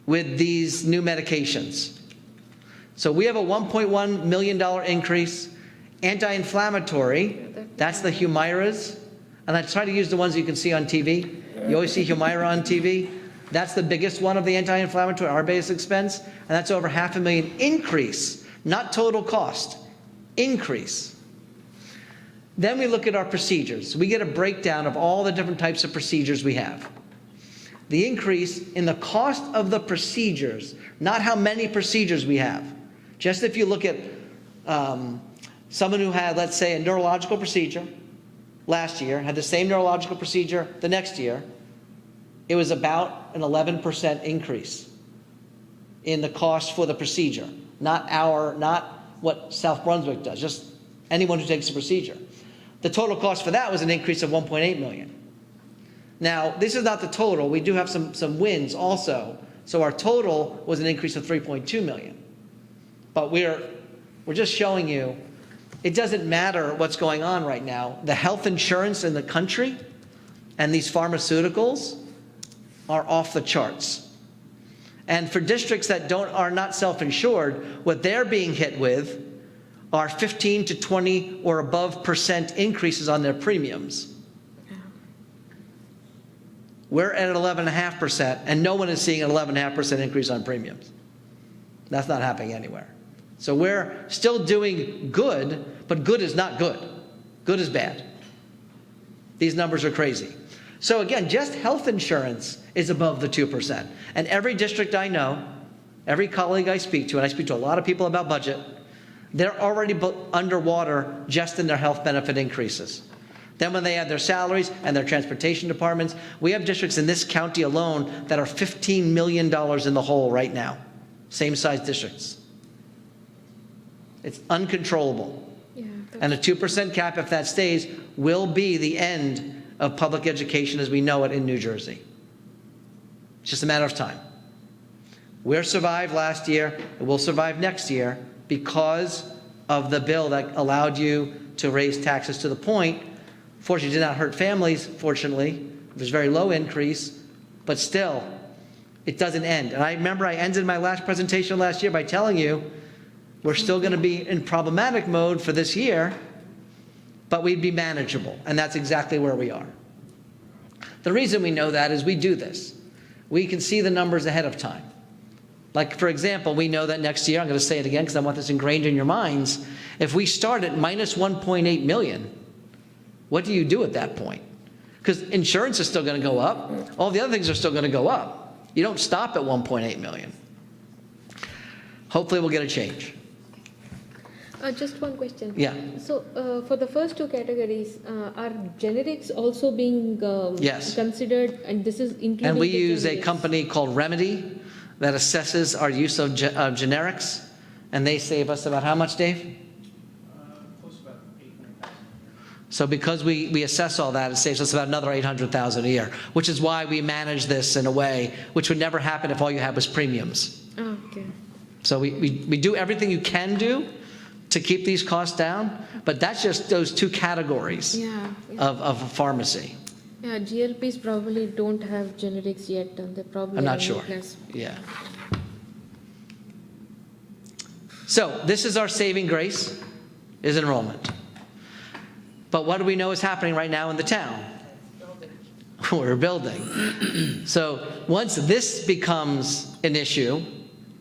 with these new medications. So we have a $1.1 million increase. Anti-inflammatory, that's the Humiras. And I try to use the ones you can see on TV. You always see Humira on TV. That's the biggest one of the anti-inflammatory, our base expense. And that's over $500,000 increase, not total cost, increase. Then we look at our procedures. We get a breakdown of all the different types of procedures we have. The increase in the cost of the procedures, not how many procedures we have. Just if you look at someone who had, let's say, a neurological procedure last year, had the same neurological procedure the next year, it was about an 11% increase in the cost for the procedure. Not what South Brunswick does, just anyone who takes the procedure. The total cost for that was an increase of 1.8 million. Now, this is not the total. We do have some wins also. So our total was an increase of 3.2 million. But we're just showing you, it doesn't matter what's going on right now. The health insurance in the country and these pharmaceuticals are off the charts. And for districts that are not self-insured, what they're being hit with are 15 to 20 or above % increases on their premiums. We're at 11.5%, and no one is seeing an 11.5% increase on premiums. That's not happening anywhere. So we're still doing good, but good is not good. Good is bad. These numbers are crazy. So again, just health insurance is above the 2%. And every district I know, every colleague I speak to, and I speak to a lot of people about budget, they're already underwater just in their health benefit increases. Then when they add their salaries and their transportation departments, we have districts in this county alone that are $15 million in the hole right now. Same size districts. It's uncontrollable. Yeah, and a 2% cap, if that stays, will be the end of public education as we know it in New Jersey. It's just a matter of time. We survived last year, and we'll survive next year because of the bill that allowed you to raise taxes to the point. Fortunately, it did not hurt families, fortunately. It was a very low increase, But still, it doesn't end. And I remember I ended my last presentation last year by telling you, we're still going to be in problematic mode for this year, but we'd be manageable. And that's exactly where we are. The reason we know that is we do this. We can see the numbers ahead of time. Like, for example, we know that next year, I'm going to say it again because I want this ingrained in your minds, if we start at minus 1.8 million, what do you do at that point? Because insurance is still going to go up. All the other things are still going to go up. You don't stop at 1.8 million. Hopefully we'll get a change. Just one question. Yeah. So for the first two categories, are generics also being Yes. considered, and this is including And we the use a generics? company called Remedy that assesses our use of generics, and they save us about how much, Dave? Close to about 800,000. So because we assess all that, it saves us about another 800,000 a year, which is why we manage this in a way which would never happen if all you had was premiums. Oh, okay. So we do everything you can do to keep these costs down, but that's just those two categories Yeah. of pharmacy. Yeah, GLPs probably don't have generics yet, and they probably I'm not are sure. weakness. Yeah. So this is our saving grace, is enrollment. But what do we know is happening right now in the town? We're building. So once this becomes an issue,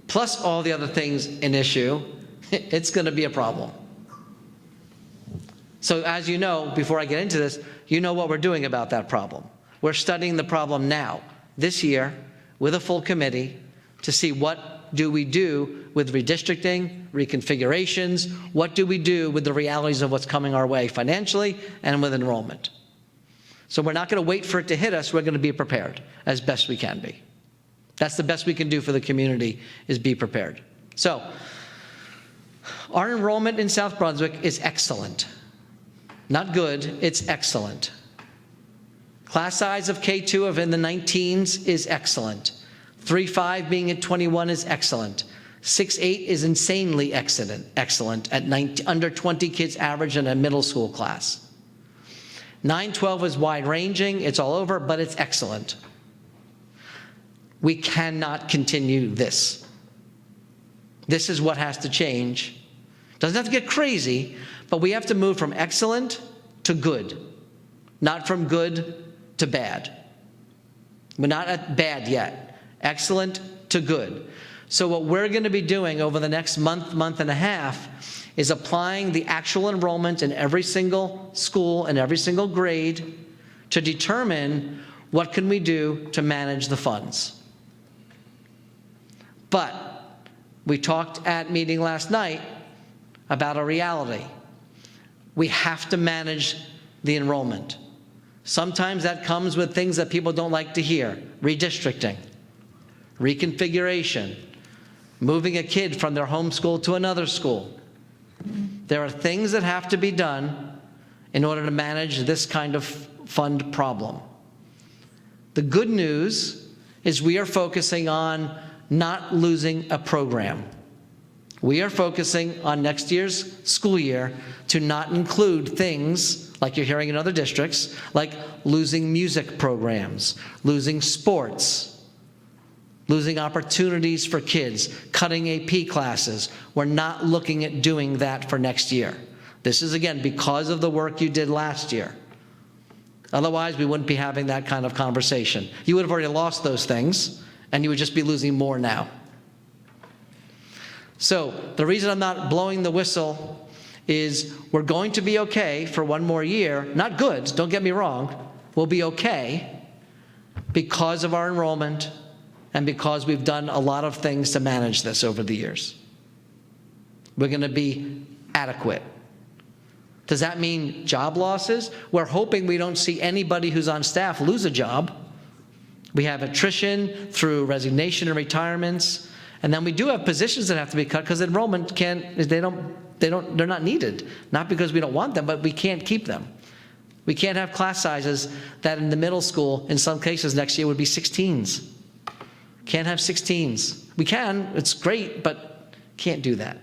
plus all the other things an issue, it's going to be a problem. So as you know, before I get into this, you know what we're doing about that problem. We're studying the problem now, this year, with a full committee, to see what do we do with redistricting, reconfigurations, what do we do with the realities of what's coming our way financially and with enrollment. So we're not going to wait for it to hit us, we're going to be prepared as best we can be. That's the best we can do for the community, is be prepared. So our enrollment in South Brunswick is excellent. Not good, it's excellent. Class size of K2 of in the 19s is excellent. 3.5 being at 21 is excellent. 6.8 is insanely excellent at under 20 kids average in a middle school class. 9-12 is wide-ranging, it's all over, but it's excellent. We cannot continue this. This is what has to change. Doesn't have to get crazy, but we have to move from excellent to good, not from good to bad. We're not at bad yet. Excellent to good. So what we're going to be doing over the next month and a half is applying the actual enrollment in every single school and every single grade to determine what can we do to manage the funds. But we talked at meeting last night about a reality. We have to manage the enrollment. Sometimes that comes with things that people don't like to hear: redistricting, reconfiguration, moving a kid from their home school to another school. There are things that have to be done in order to manage this kind of fund problem. The good news is we are focusing on not losing a program. We are focusing on next year's school year to not include things like you're hearing in other districts, like losing music programs, losing sports, losing opportunities for kids, cutting AP classes. We're not looking at doing that for next year. This is, again, because of the work you did last year. Otherwise, we wouldn't be having that kind of conversation. You would have already lost those things, and you would just be losing more now. So the reason I'm not blowing the whistle is we're going to be okay for one more year. Not good, don't get me wrong. We'll be okay because of our enrollment and because we've done a lot of things to manage this over the years. We're going to be adequate. Does that mean job losses? We're hoping we don't see anybody who's on staff lose a job. We have attrition through resignation and retirements. And then we do have positions that have to be cut because enrollment they're not needed. Not because we don't want them, but we can't keep them. We can't have class sizes that in the middle school, in some cases next year, would be 16s. Can't have 16s. We can, it's great, but can't do that.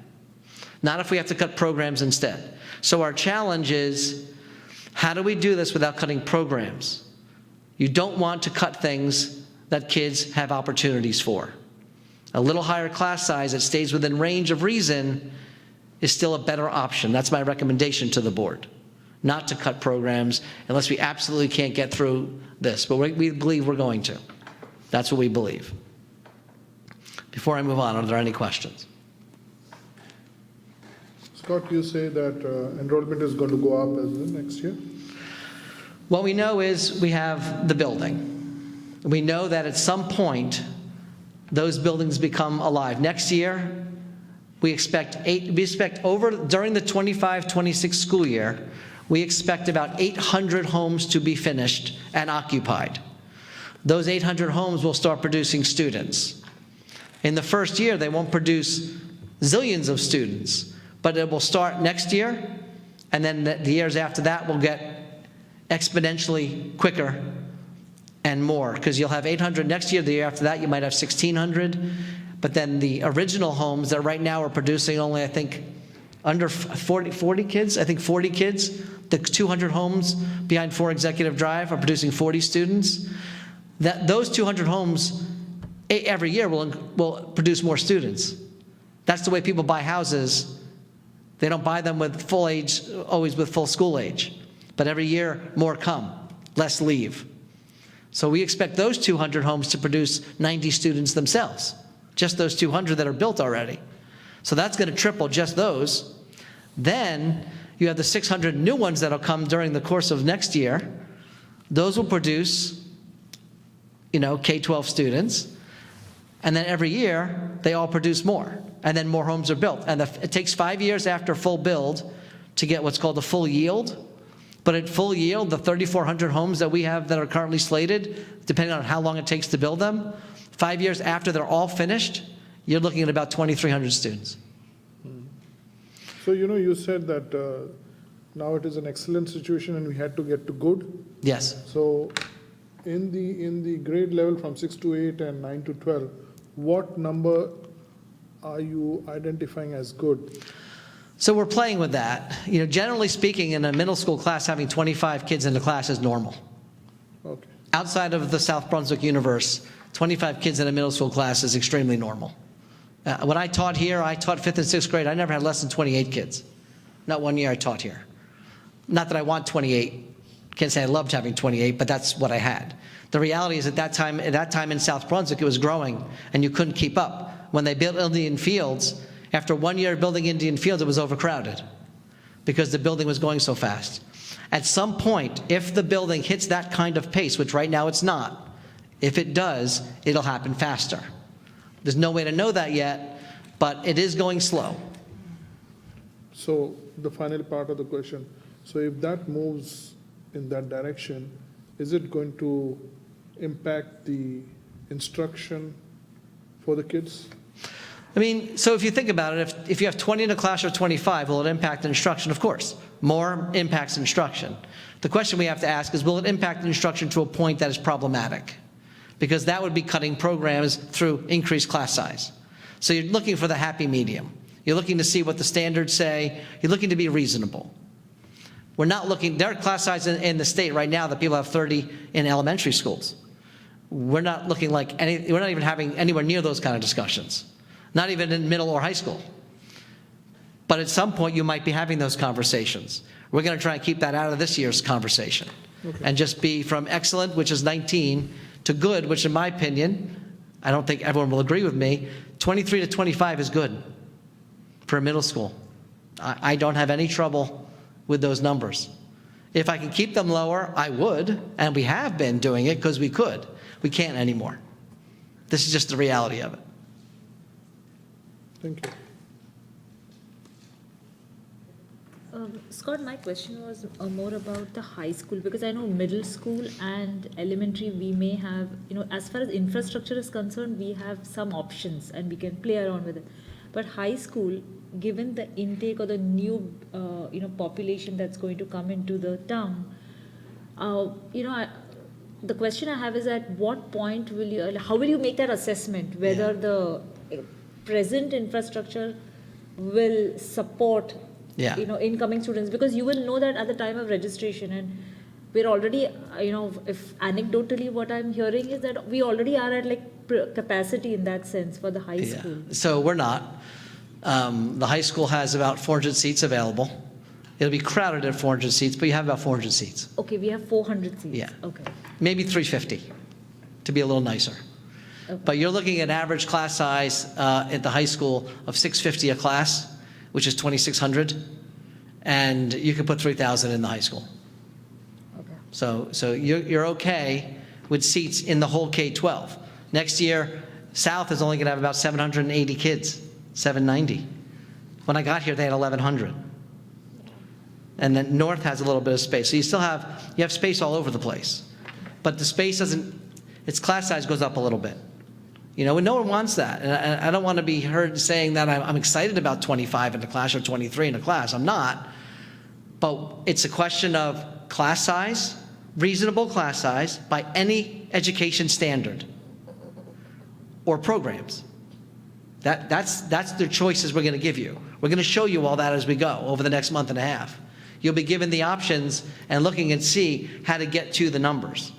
Not if we have to cut programs instead. So our challenge is, how do we do this without cutting programs? You don't want to cut things that kids have opportunities for. A little higher class size that stays within range of reason is still a better option. That's my recommendation to the board, not to cut programs unless we absolutely can't get through this. But we believe we're going to. That's what we believe. Before I move on, are there any questions? Scott, you say that enrollment is going to go up as well next year? What we know is we have the building. We know that at some point, those buildings become alive. Next year, we expect during the 25-26 school year, we expect about 800 homes to be finished and occupied. Those 800 homes will start producing students. In the first year, they won't produce zillions of students, but it will start next year, and then the years after that will get exponentially quicker and more, because you'll have 800 next year. The year after that, you might have 1,600. But then the original homes that right now are producing only, I think, under 40 kids, I think 40 kids. The 200 homes behind 4 Executive Drive are producing 40 students. Those 200 homes every year will produce more students. That's the way people buy houses. They don't buy them with full age, always with full school age. But every year, more come, less leave. So we expect those 200 homes to produce 90 students themselves, just those 200 that are built already. So that's going to triple just those. Then you have the 600 new ones that'll come during the course of next year. Those will produce, K-12 students. And then every year, they all produce more. And then more homes are built. And it takes 5 years after full build to get what's called a full yield. But at full yield, the 3,400 homes that we have that are currently slated, depending on how long it takes to build them, 5 years after they're all finished, you're looking at about 2,300 students. So, you said that now it is an excellent situation and we had to get to good. Yes. So in the grade level from 6 to 8 and 9 to 12, what number are you identifying as good? So we're playing with that. Generally speaking, in a middle school class, having 25 kids in the class is normal. Okay. Outside of the South Brunswick universe, 25 kids in a middle school class is extremely normal. When I taught here, I taught 5th and 6th grade. I never had less than 28 kids. Not one year I taught here. Not that I want 28. Can't say I loved having 28, but that's what I had. The reality is at that time in South Brunswick, it was growing, and you couldn't keep up. When they built Indian Fields, after 1 year of building Indian Fields, it was overcrowded because the building was going so fast. At some point, if the building hits that kind of pace, which right now it's not, if it does, it'll happen faster. There's no way to know that yet, but it is going slow. So the final part of the question, so if that moves in that direction, is it going to impact the instruction for the kids? So if you think about it, if you have 20 in a class or 25, will it impact instruction? Of course. More impacts instruction. The question we have to ask is, will it impact instruction to a point that is problematic? Because that would be cutting programs through increased class size. So you're looking for the happy medium. You're looking to see what the standards say. You're looking to be reasonable. We're not looking, there are class sizes in the state right now that people have 30 in elementary schools. We're not looking like we're not even having anywhere near those kind of discussions. Not even in middle or high school. But at some point, you might be having those conversations. We're going to try and keep that out of this year's conversation. Okay. And just be from excellent, which is 19, to good, which in my opinion, I don't think everyone will agree with me, 23 to 25 is good for a middle school. I don't have any trouble with those numbers. If I can keep them lower, I would, and we have been doing it because we could. We can't anymore. This is just the reality of it. Thank you. Scott, my question was more about the high school, because I know middle school and elementary we may have, as far as infrastructure is concerned, we have some options and we can play around with it. But high school, given the intake or the new, population that's going to come into the town, the question I have is, at what point will you, how will you make that assessment, whether the present infrastructure will support incoming students? Because you will know that at the time of registration, and we're already, if anecdotally what I'm hearing is that we already are at like capacity in that sense for the high Yeah. school. So we're not. The high school has about 400 seats available. It'll be crowded at 400 seats, but you have about 400 seats. Okay, we have 400 seats. Yeah. Okay. Maybe 350, to be a little nicer. Okay. But you're looking at average class size at the high school of 650 a class, which is 2,600, and you can put 3,000 in the high school. Okay. So you're okay with seats in the whole K-12. Next year, South is only going to have about 780 kids, 790. When I got here, they had 1,100. And then North has a little bit of space. So you have space all over the place. But the space its class size goes up a little bit. And no one wants that. And I don't want to be heard saying that I'm excited about 25 in the class or 23 in the class. I'm not. But it's a question of class size, reasonable class size by any education standard or programs. That's the choices we're going to give you. We're going to show you all that as we go over the next month and a half. You'll be given the options and looking and see how to get to the numbers.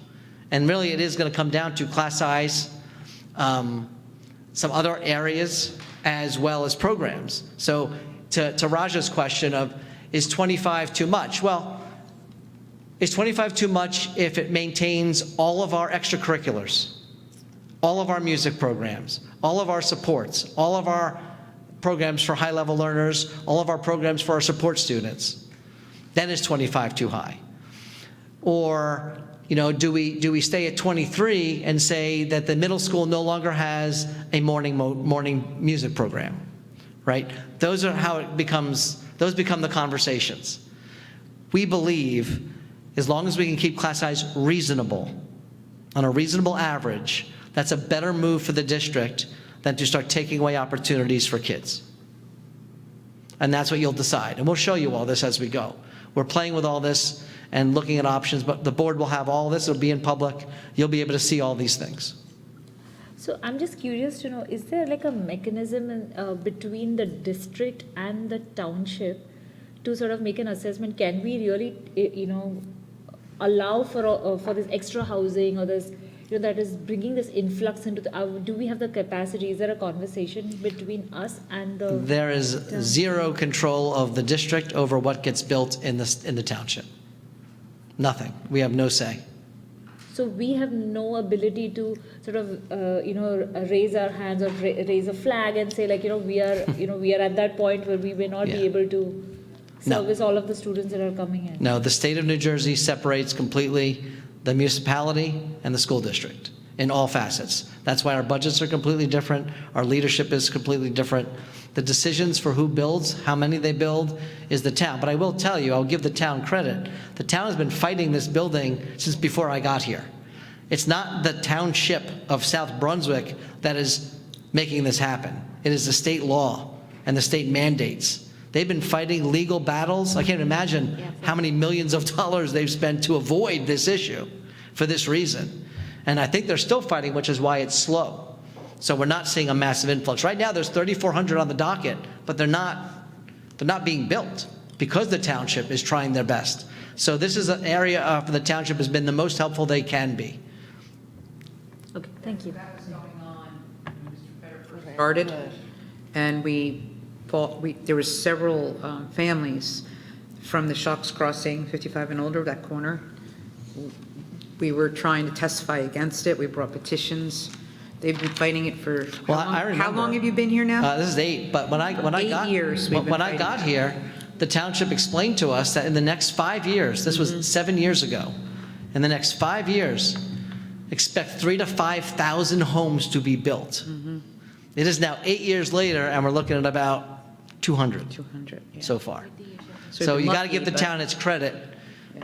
And really it is going to come down to class size, some other areas, as well as programs. So to Raja's question of, is 25 too much? Well, is 25 too much if it maintains all of our extracurriculars, all of our music programs, all of our supports, all of our programs for high-level learners, all of our programs for our support students? Then is 25 too high? Or, do we stay at 23 and say that the middle school no longer has a morning music program, right? Those become the conversations. We believe as long as we can keep class size reasonable, on a reasonable average, that's a better move for the district than to start taking away opportunities for kids. And that's what you'll decide. And we'll show you all this as we go. We're playing with all this and looking at options, but the board will have all this. It'll be in public. You'll be able to see all these things. So I'm just curious to know, is there like a mechanism between the district and the township to sort of make an assessment? Can we really, allow for this extra housing or this, that is bringing this influx into do we have the capacity? Is there a conversation between us and the? There is zero control of the district over what gets built in the township. Nothing. We have no say. So we have no ability to sort of, raise our hands or raise a flag and say like, we are at that point where we may not be able to service all of the students that are coming in. No, the state of New Jersey separates completely the municipality and the school district in all facets. That's why our budgets are completely different. Our leadership is completely different. The decisions for who builds, how many they build, is the town. But I will tell you, I'll give the town credit. The town has been fighting this building since before I got here. It's not the township of South Brunswick that is making this happen. It is the state law and the state mandates. They've been fighting legal battles. I can't imagine how many millions of dollars they've spent to avoid this issue for this reason. And I think they're still fighting, which is why it's slow. So we're not seeing a massive influx. Right now there's 3,400 on the docket, but they're not being built because the township is trying their best. So this is an area for the township has been the most helpful they can be. Okay, thank you. That was going on when Mr. Feder first started, and there were several families from the Shocks Crossing, 55 and older, that corner. We were trying to testify against it. We brought petitions. They've been fighting it for Well, I remember. How long have you been here now? This is 8, but when I 8 years we've been when I fighting got that. here, the township explained to us that in the next 5 years, this was 7 years ago, in the next 5 years, expect 3,000 to 5,000 homes to be built. It is now 8 years later, and we're looking at about 200 so far. So we've you been got to give the lucky, but- town its credit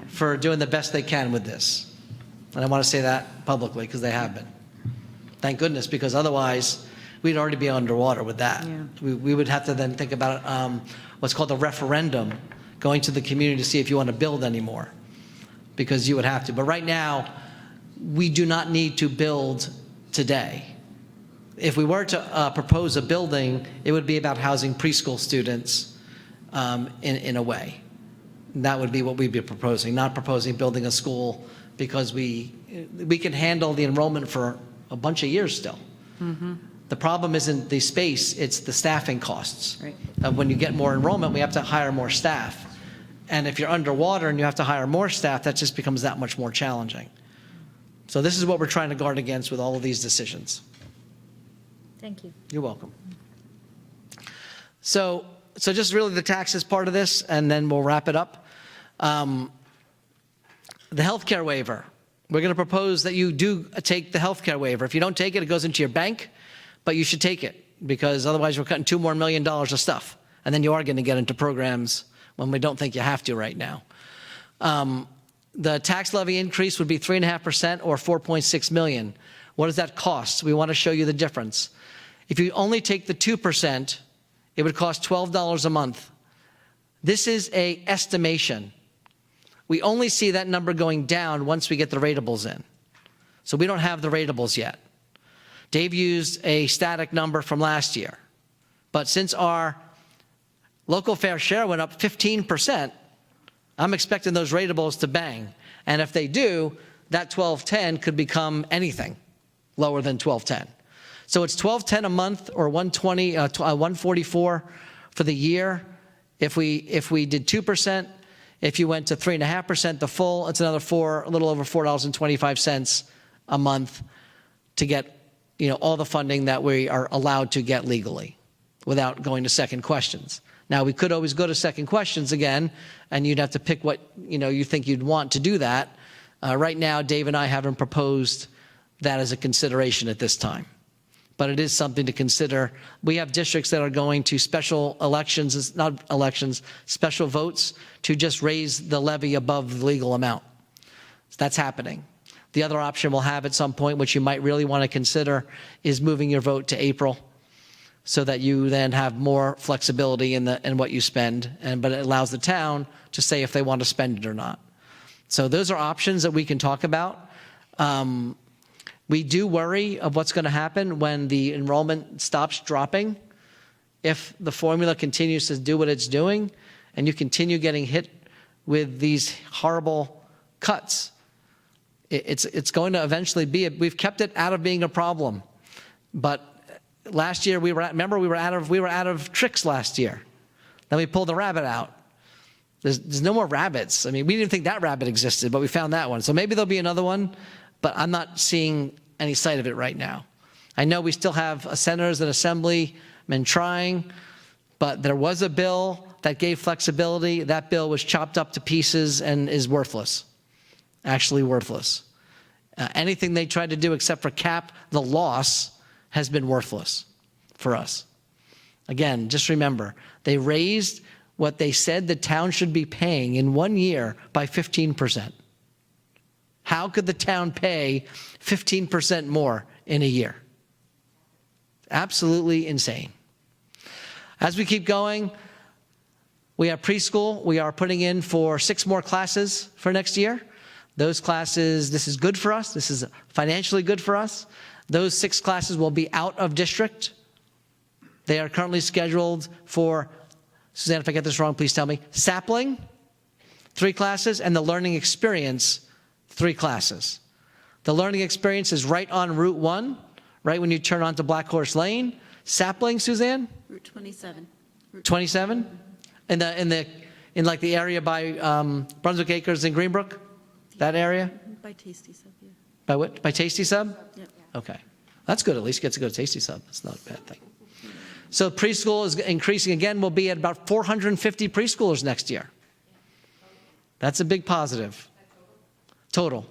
for doing the best they can with this. And I want to say that publicly because they have been. Thank goodness, because otherwise we'd already be underwater with that. Yeah. We would have to then think about what's called a referendum, going to the community to see if you want to build anymore, because you would have to. But right now, we do not need to build today. If we were to propose a building, it would be about housing preschool students in a way. that would be what we'd be proposing, not proposing building a school because we can handle the enrollment for a bunch of years still. The problem isn't the space, it's the staffing costs. Right. When you get more enrollment, we have to hire more staff. And if you're underwater and you have to hire more staff, that just becomes that much more challenging. So this is what we're trying to guard against with all of these decisions. Thank you. You're welcome. So just really the taxes part of this, and then we'll wrap it up. The healthcare waiver. We're going to propose that you do take the healthcare waiver. If you don't take it, it goes into your bank, but you should take it because otherwise we're cutting $2 more million of stuff. And then you are going to get into programs when we don't think you have to right now. The tax levy increase would be 3.5% or $4.6 million. What does that cost? We want to show you the difference. If you only take the 2%, it would cost $12 a month. This is an estimation. We only see that number going down once we get the ratables in. So we don't have the ratables yet. Dave used a static number from last year. But since our local fair share went up 15%, I'm expecting those ratables to bang. And if they do, that 1210 could become anything lower than 1210. So it's 1210 a month or 144 for the year. If we did 2%, if you went to 3.5%, the full, it's another a little over $4.25 a month to get, all the funding that we are allowed to get legally without going to second questions. Now, we could always go to second questions again, and you'd have to pick what, you think you'd want to do that. Right now, Dave and I haven't proposed that as a consideration at this time. But it is something to consider. We have districts that are going to special elections, not elections, special votes to just raise the levy above the legal amount. So that's happening. The other option we'll have at some point, which you might really want to consider, is moving your vote to April so that you then have more flexibility in what you spend, but it allows the town to say if they want to spend it or not. So those are options that we can talk about. We do worry of what's going to happen when the enrollment stops dropping. If the formula continues to do what it's doing and you continue getting hit with these horrible cuts, it's going to eventually be, we've kept it out of being a problem. But last year we were out of tricks last year. Then we pulled the rabbit out. There's no more rabbits. I mean, we didn't think that rabbit existed, but we found that one. So maybe there'll be another one, but I'm not seeing any sight of it right now. I know we still have senators and assemblymen trying, but there was a bill that gave flexibility. That bill was chopped up to pieces and is worthless, actually worthless. Anything they tried to do except for cap the loss has been worthless for us. Again, just remember, they raised what they said the town should be paying in 1 year by 15%. How could the town pay 15% more in a year? Absolutely insane. As we keep going, we have preschool. We are putting in for 6 more classes for next year. Those classes, this is good for us. This is financially good for us. Those 6 classes will be out of district. They are currently scheduled for, Suzanne, if I get this wrong, please tell me, Sapling, 3 classes, and the Learning Experience, 3 classes. The Learning Experience is right on Route 1, right when you turn onto Black Horse Lane. Sapling, Suzanne? Route 27. 27? In like the area by Brunswick Acres and Greenbrook? That area? By Tasty Sub, yeah. By what? By Tasty Sub? Yep. Okay. That's good. At least get to go to Tasty Sub. That's not a bad thing. So preschool is increasing again. We'll be at about 450 preschoolers next year. That's a big positive. Total.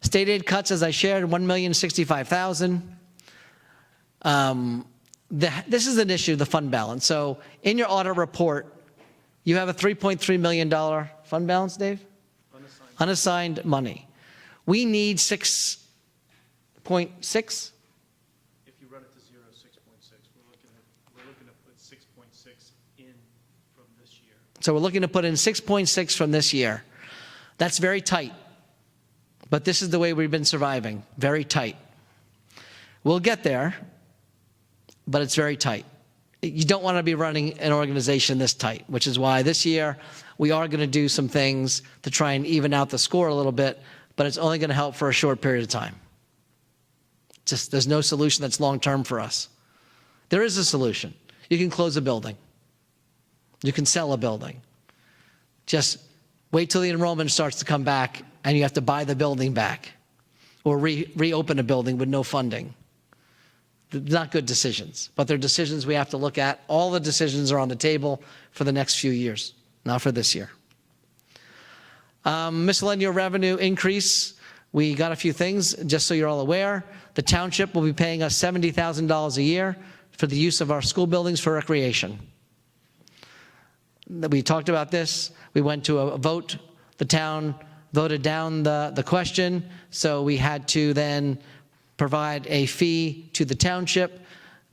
State aid cuts, as I shared, $1,065,000. This is an issue, the fund balance. So in your audit report, you have a $3.3 million fund balance, Dave? Unassigned money. We need 6.6. If you run it to 0, 6.6. We're looking to put 6.6 in from this year. So we're looking to put in 6.6 from this year. That's very tight. But this is the way we've been surviving, very tight. We'll get there, but it's very tight. you don't want to be running an organization this tight, which is why this year we are going to do some things to try and even out the score a little bit, but it's only going to help for a short period of time. Just there's no solution that's long-term for us. There is a solution. You can close a building. You can sell a building. Just wait till the enrollment starts to come back and you have to buy the building back or reopen a building with no funding. Not good decisions, but they're decisions we have to look at. All the decisions are on the table for the next few years, not for this year. Miscellaneous revenue increase. We got a few things, just so you're all aware. The township will be paying us $70,000 a year for the use of our school buildings for recreation. We talked about this. We went to a vote. The town voted down the question, so we had to then provide a fee to the township.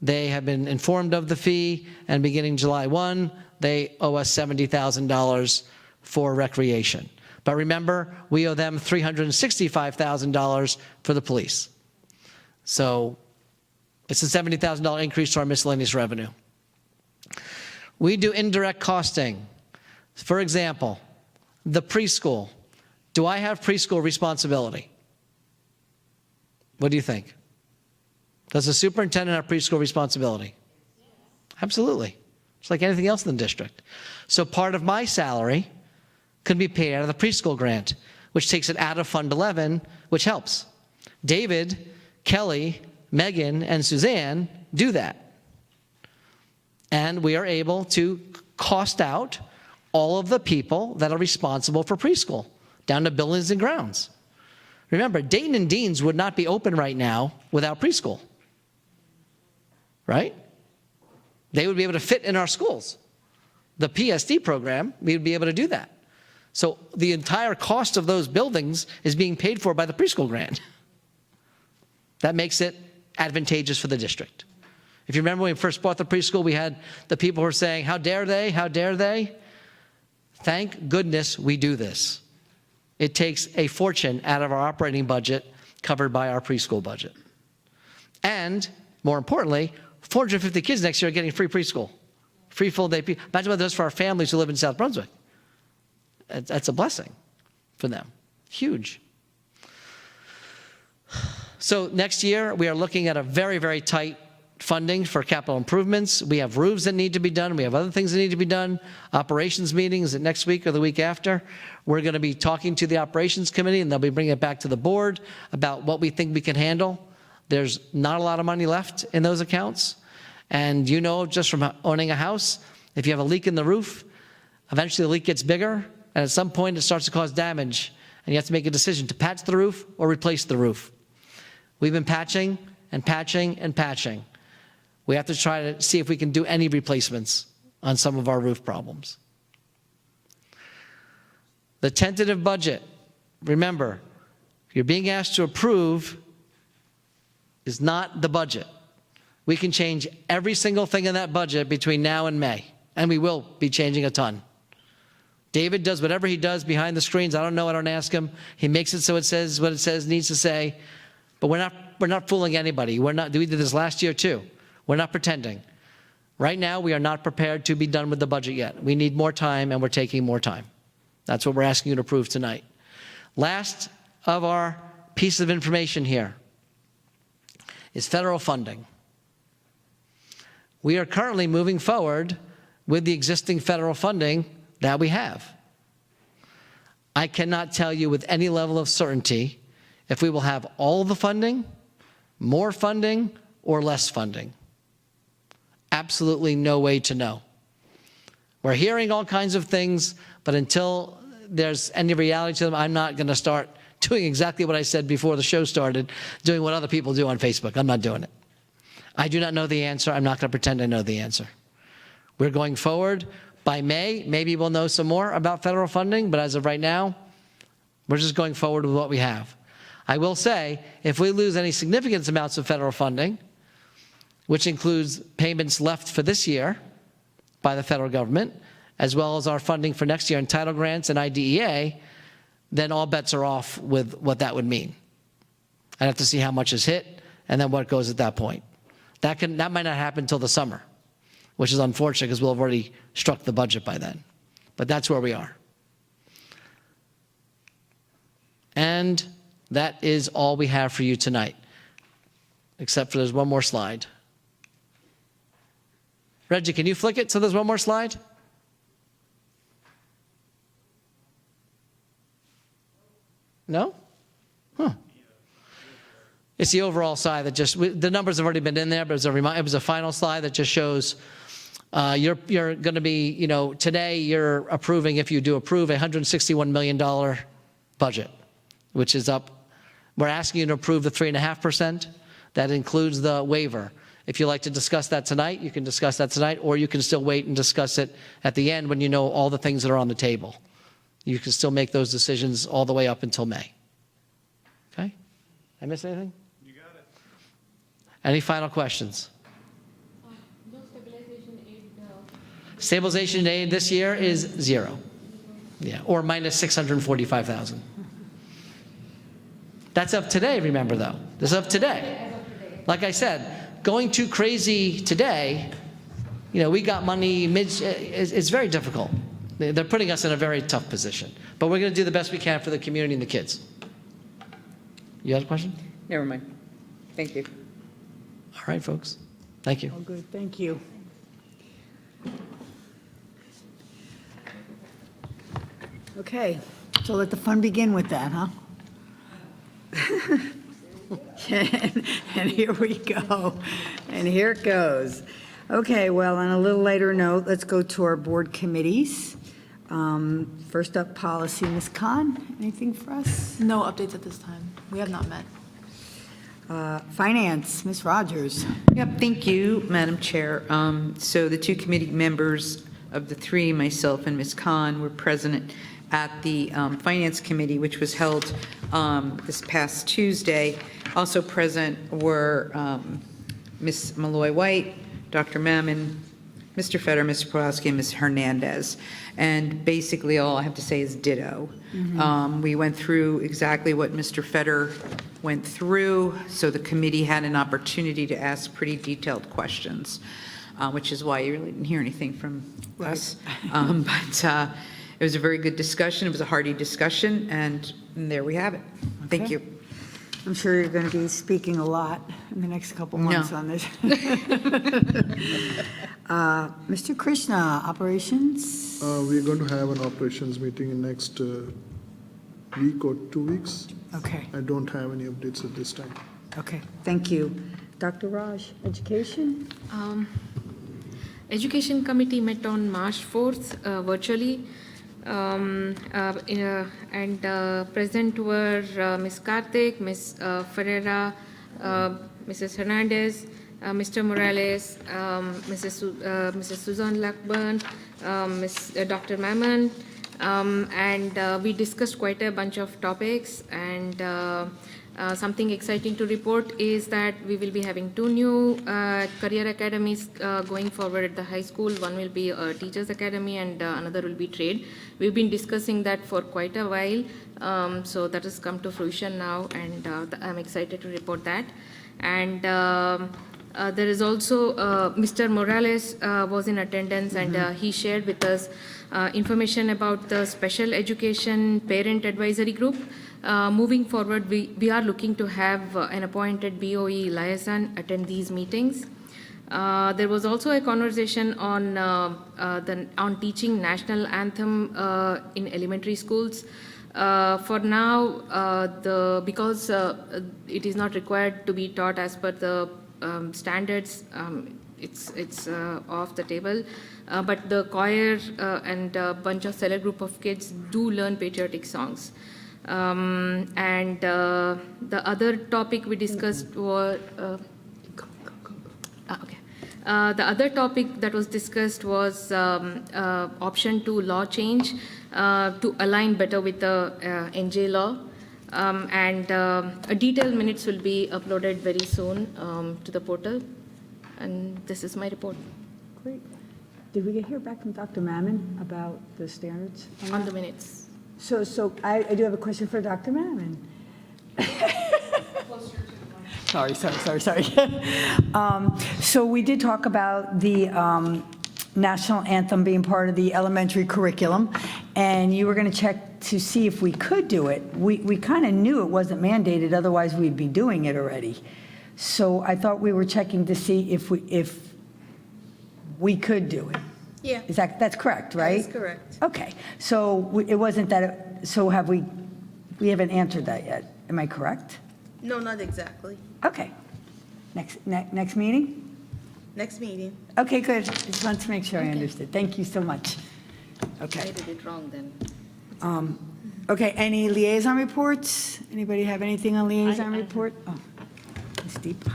They have been informed of the fee, and beginning July 1, they owe us $70,000 for recreation. But remember, we owe them $365,000 for the police. So it's a $70,000 increase to our miscellaneous revenue. We do indirect costing. For example, the preschool. Do I have preschool responsibility? What do you think? Does the superintendent have preschool responsibility? Absolutely. It's like anything else in the district. So part of my salary can be paid out of the preschool grant, which takes it out of Fund 11, which helps. David, Kelly, Megan, and Suzanne do that. And we are able to cost out all of the people that are responsible for preschool, down to buildings and grounds. Remember, Dayton and Deans would not be open right now without preschool, right? They would be able to fit in our schools. The PSD program, we would be able to do that. So the entire cost of those buildings is being paid for by the preschool grant. That makes it advantageous for the district. If you remember when we first bought the preschool, we had the people who were saying, how dare they, how dare they? Thank goodness we do this. It takes a fortune out of our operating budget covered by our preschool budget. And more importantly, 450 kids next year are getting free preschool, free full day. Imagine what it does for our families who live in South Brunswick. That's a blessing for them. Huge. So next year, we are looking at a very, very tight funding for capital improvements. We have roofs that need to be done. We have other things that need to be done. Operations meetings next week or the week after. We're going to be talking to the operations committee, and they'll be bringing it back to the board about what we think we can handle. There's not a lot of money left in those accounts. And you know, just from owning a house, if you have a leak in the roof, eventually the leak gets bigger, and at some point it starts to cause damage, and you have to make a decision to patch the roof or replace the roof. We've been patching and patching and patching. We have to try to see if we can do any replacements on some of our roof problems. The tentative budget, remember, you're being asked to approve is not the budget. We can change every single thing in that budget between now and May, and we will be changing a ton. David does whatever he does behind the screens. I don't know, I don't ask him. He makes it so it says what it says needs to say, but we're not fooling anybody. We did this last year too. We're not pretending. Right now, we are not prepared to be done with the budget yet. We need more time, and we're taking more time. That's what we're asking you to approve tonight. Last of our piece of information here is federal funding. We are currently moving forward with the existing federal funding that we have. I cannot tell you with any level of certainty if we will have all the funding, more funding, or less funding. Absolutely no way to know. We're hearing all kinds of things, but until there's any reality to them, I'm not going to start doing exactly what I said before the show started, doing what other people do on Facebook. I'm not doing it. I do not know the answer. I'm not going to pretend I know the answer. We're going forward. By May, maybe we'll know some more about federal funding, but as of right now, we're just going forward with what we have. I will say, if we lose any significant amounts of federal funding, which includes payments left for this year by the federal government, as well as our funding for next year in title grants and IDEA, then all bets are off with what that would mean. I'd have to see how much is hit and then what goes at that point. That might not happen until the summer. which is unfortunate because we'll have already struck the budget by then. But that's where we are. And that is all we have for you tonight, except for there's one more slide. Reggie, can you flick it so there's one more slide? No? Huh. It's the overall slide that just, the numbers have already been in there, but it was a final slide that just shows you're going to be, you know, today you're approving, if you do approve, a $161 million budget, which is up. We're asking you to approve the 3.5%. That includes the waiver. If you'd like to discuss that tonight, you can discuss that tonight, or you can still wait and discuss it at the end when you know all the things that are on the table. You can still make those decisions all the way up until May. Okay? I miss anything? You got it. Any final questions? No stabilization aid. Stabilization aid this year is 0. Yeah, or minus 645,000. That's up today, remember, though. This is up today. Like I said, going too crazy today, you know, we got money, it's very difficult. They're putting us in a very tough position. But we're going to do the best we can for the community and the kids. You had a question? Never mind. Thank you. All right, folks. Thank you. Oh, good, thank you. Okay, so let the fun begin with that, huh? And here we go. And here it goes. Okay, well, on a little lighter note, let's go to our board committees. First up, policy. Ms. Khan, anything for us? No updates at this time. We have not met. Finance, Ms. Rogers. Yep, thank you, Madam Chair. So the two committee members of the three, myself and Ms. Khan, were present at the Finance Committee, which was held this past Tuesday. Also present were Ms. Malloy White, Dr. Mammon, Mr. Fetter, Mr. Pawlowski, and Ms. Hernandez. And basically all I have to say is ditto. We went through exactly what Mr. Fetter went through, so the committee had an opportunity to ask pretty detailed questions, which is why you really didn't hear anything from us. But it was a very good discussion. It was a hearty discussion, and there we have it. Thank Okay. you. I'm sure you're going to be speaking a lot in the next couple months on this. Mr. Krishna, operations? We're going to have an operations meeting in next week or 2 weeks. Okay, I don't have any updates at this time. okay, thank you. Dr. Raj, education? Education Committee met on March 4th virtually, and present were Ms. Karthik, Ms. Ferreira, Mrs. Hernandez, Mr. Morales, Mrs. Susan Blackburn, Dr. Mammon, and we discussed quite a bunch of topics, and something exciting to report is that we will be having 2 new career academies going forward at the high school. One will be a teacher's academy and another will be trade. We've been discussing that for quite a while, so that has come to fruition now, and I'm excited to report that. And there is also Mr. Morales was in attendance, and he shared with us information about the special education parent advisory group. Moving forward, we are looking to have an appointed BOE liaison attend these meetings. There was also a conversation on teaching national anthem in elementary schools. For now, because it is not required to be taught as per the standards, it's off the table. But the choir and a bunch of select group of kids do learn patriotic songs. And the other topic we discussed was the other topic that was discussed was option 2 law change to align better with the NJ law. And detailed minutes will be uploaded very soon to the portal. And this is my report. Great. Did we hear back from Dr. Mammon about the standards? On the minutes. So I do have a question for Dr. Mammon. Sorry. So we did talk about the national anthem being part of the elementary curriculum, and you were going to check to see if we could do it. We kind of knew it wasn't mandated, otherwise we'd be doing it already. So I thought we were checking to see if we could do it. Yeah. That's correct, right? That is correct. Okay, so it wasn't that, so we haven't answered that yet, am I correct? No, not exactly. Okay. Next meeting? Next meeting. Okay, good. Just wanted to make sure I understood. Thank you so much. Okay. I did it wrong then. Okay, any liaison reports? Anybody have anything on liaison I- report? Oh, Ms. Deepa.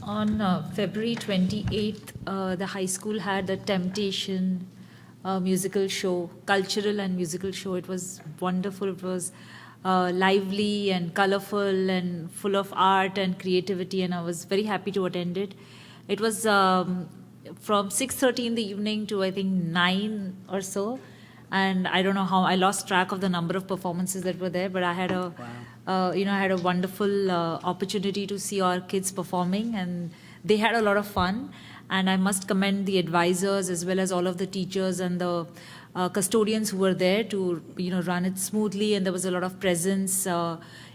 On February 28th, the high school had the Temptation musical show, cultural and musical show. It was wonderful. It was lively and colorful and full of art and creativity, and I was very happy to attend it. It was from 6:30 in the evening to I think 9 or so, and I don't know how I lost track of the number of performances that were there, but I had a wonderful opportunity to see our kids performing, and they had a lot of fun. And I must commend the advisors as well as all of the teachers and the custodians who were there to run it smoothly, and there was a lot of presence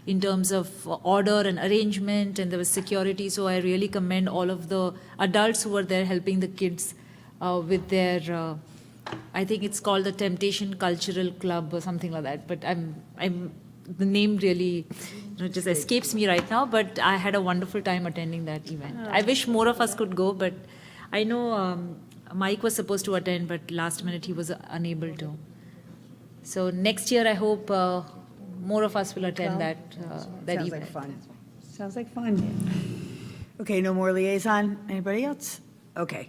in terms of order and arrangement, and there was security. So I really commend all of the adults who were there helping the kids with their I think it's called the Temptation Cultural Club or something like that, but the name really just escapes me right now, but I had a wonderful time attending that event. I wish more of us could go, but I know Mike was supposed to attend, but last minute he was unable to. So next year I hope more of us will attend that Sounds event. like fun. Sounds like fun. Okay, no more liaison. Anybody else? Okay.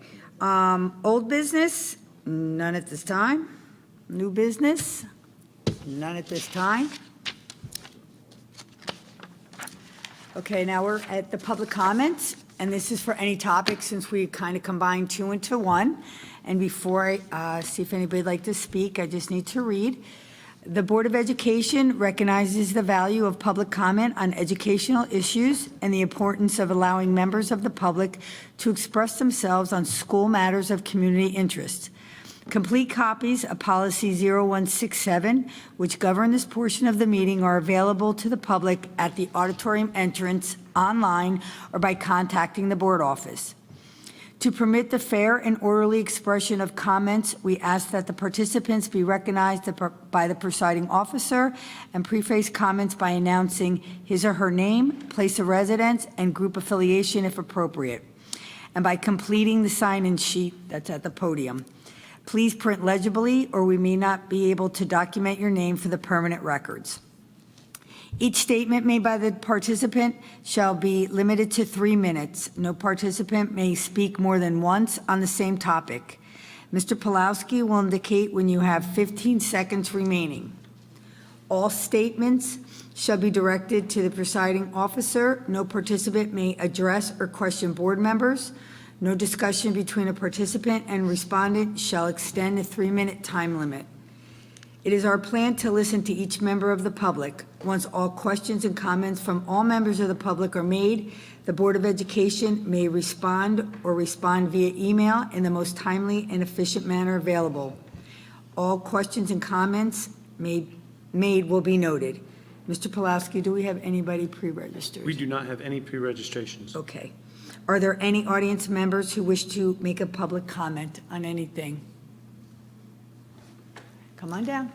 Old business? None at this time. New business? None at this time. Okay, now we're at the public comments, and this is for any topic since we kind of combined two into one. And before I see if anybody'd like to speak, I just need to read. The Board of Education recognizes the value of public comment on educational issues and the importance of allowing members of the public to express themselves on school matters of community interest. Complete copies of Policy 0167, which govern this portion of the meeting, are available to the public at the auditorium entrance, online, or by contacting the board office. To permit the fair and orderly expression of comments, we ask that the participants be recognized by the presiding officer and preface comments by announcing his or her name, place of residence, and group affiliation if appropriate, and by completing the sign-in sheet that's at the podium. Please print legibly, or we may not be able to document your name for the permanent records. Each statement made by the participant shall be limited to 3 minutes. No participant may speak more than once on the same topic. Mr. Pulowski will indicate when you have 15 seconds remaining. All statements shall be directed to the presiding officer. No participant may address or question board members. No discussion between a participant and respondent shall extend the 3-minute time limit. It is our plan to listen to each member of the public. Once all questions and comments from all members of the public are made, the Board of Education may respond or respond via email in the most timely and efficient manner available. All questions and comments made will be noted. Mr. Pulowski, do we have anybody pre-registered? We do not have any pre-registrations. Okay. Are there any audience members who wish to make a public comment on anything? Come on down.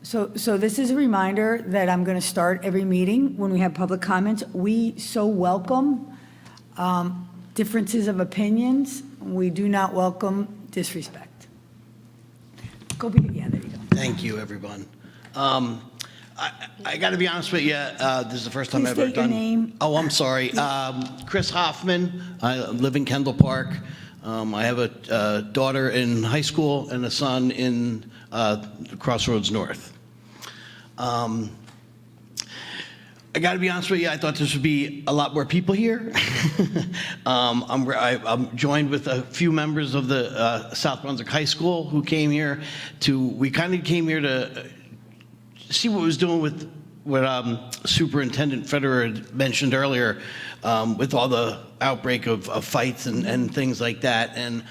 So this is a reminder that I'm going to start every meeting when we have public comments. We so welcome differences of opinions. We do not welcome disrespect. Yeah, there you go. Thank you, everyone. I got to be honest with you, this is the first time Please I've ever state your done. name. Oh, I'm sorry. Chris Hoffman. I live in Kendall Park. I have a daughter in high school and a son in Crossroads North. I got to be honest with you, I thought this would be a lot more people here. I'm joined with a few members of the South Brunswick High School who came here we kind of came here to see what it was doing with Superintendent Federer had mentioned earlier, with all the outbreak of fights and things like that. And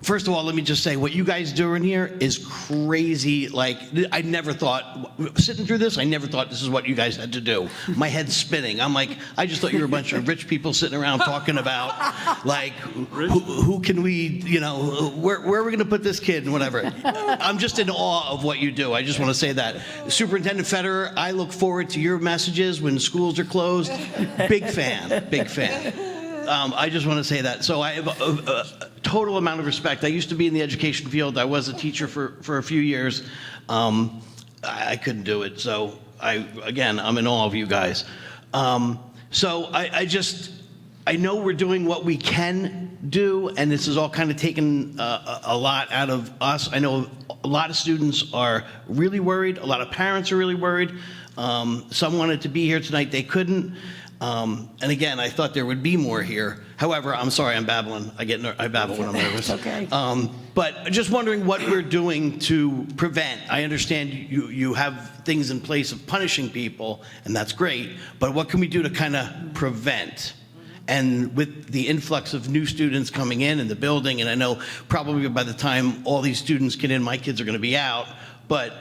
first of all, let me just say, what you guys do in here is crazy. Like, I never thought, sitting through this, I never thought this is what you guys had to do. My head's spinning. I'm like, I just thought you were a bunch of rich people sitting around talking about, like, who can we, you know, where are we going to put this kid and whatever. I'm just in awe of what you do. I just want to say that. Superintendent Federer, I look forward to your messages when schools are closed. Big fan, big fan. I just want to say that. So I have a total amount of respect. I used to be in the education field. I was a teacher for a few years. I couldn't do it. So again, I'm in awe of you guys. So I know we're doing what we can do, and this is all kind of taken a lot out of us. I know a lot of students are really worried. A lot of parents are really worried. Some wanted to be here tonight. They couldn't. And again, I thought there would be more here. However, I'm sorry, I'm babbling. I babble when I'm nervous. Okay. But just wondering what we're doing to prevent. I understand you have things in place of punishing people, and that's great. But what can we do to kind of prevent? And with the influx of new students coming in the building, and I know probably by the time all these students get in, my kids are going to be out. But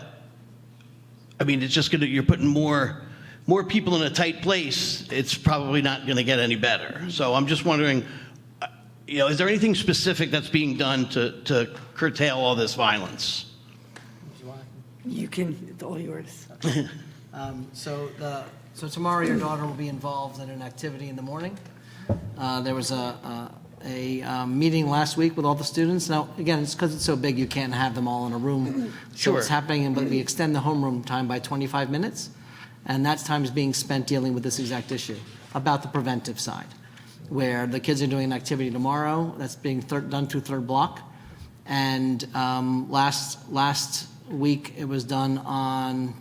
I mean, it's just you're putting more people in a tight place. It's probably not going to get any better. So I'm just wondering, you know, is there anything specific that's being done to curtail all this violence? You can, it's all yours. So tomorrow your daughter will be involved in an activity in the morning. There was a meeting last week with all the students. Now, again, it's because it's so big, you can't have them all in a room. So Sure. it's happening, but we extend the homeroom time by 25 minutes. And that time is being spent dealing with this exact issue about the preventive side, where the kids are doing an activity tomorrow that's being done through third block. And last week it was done on,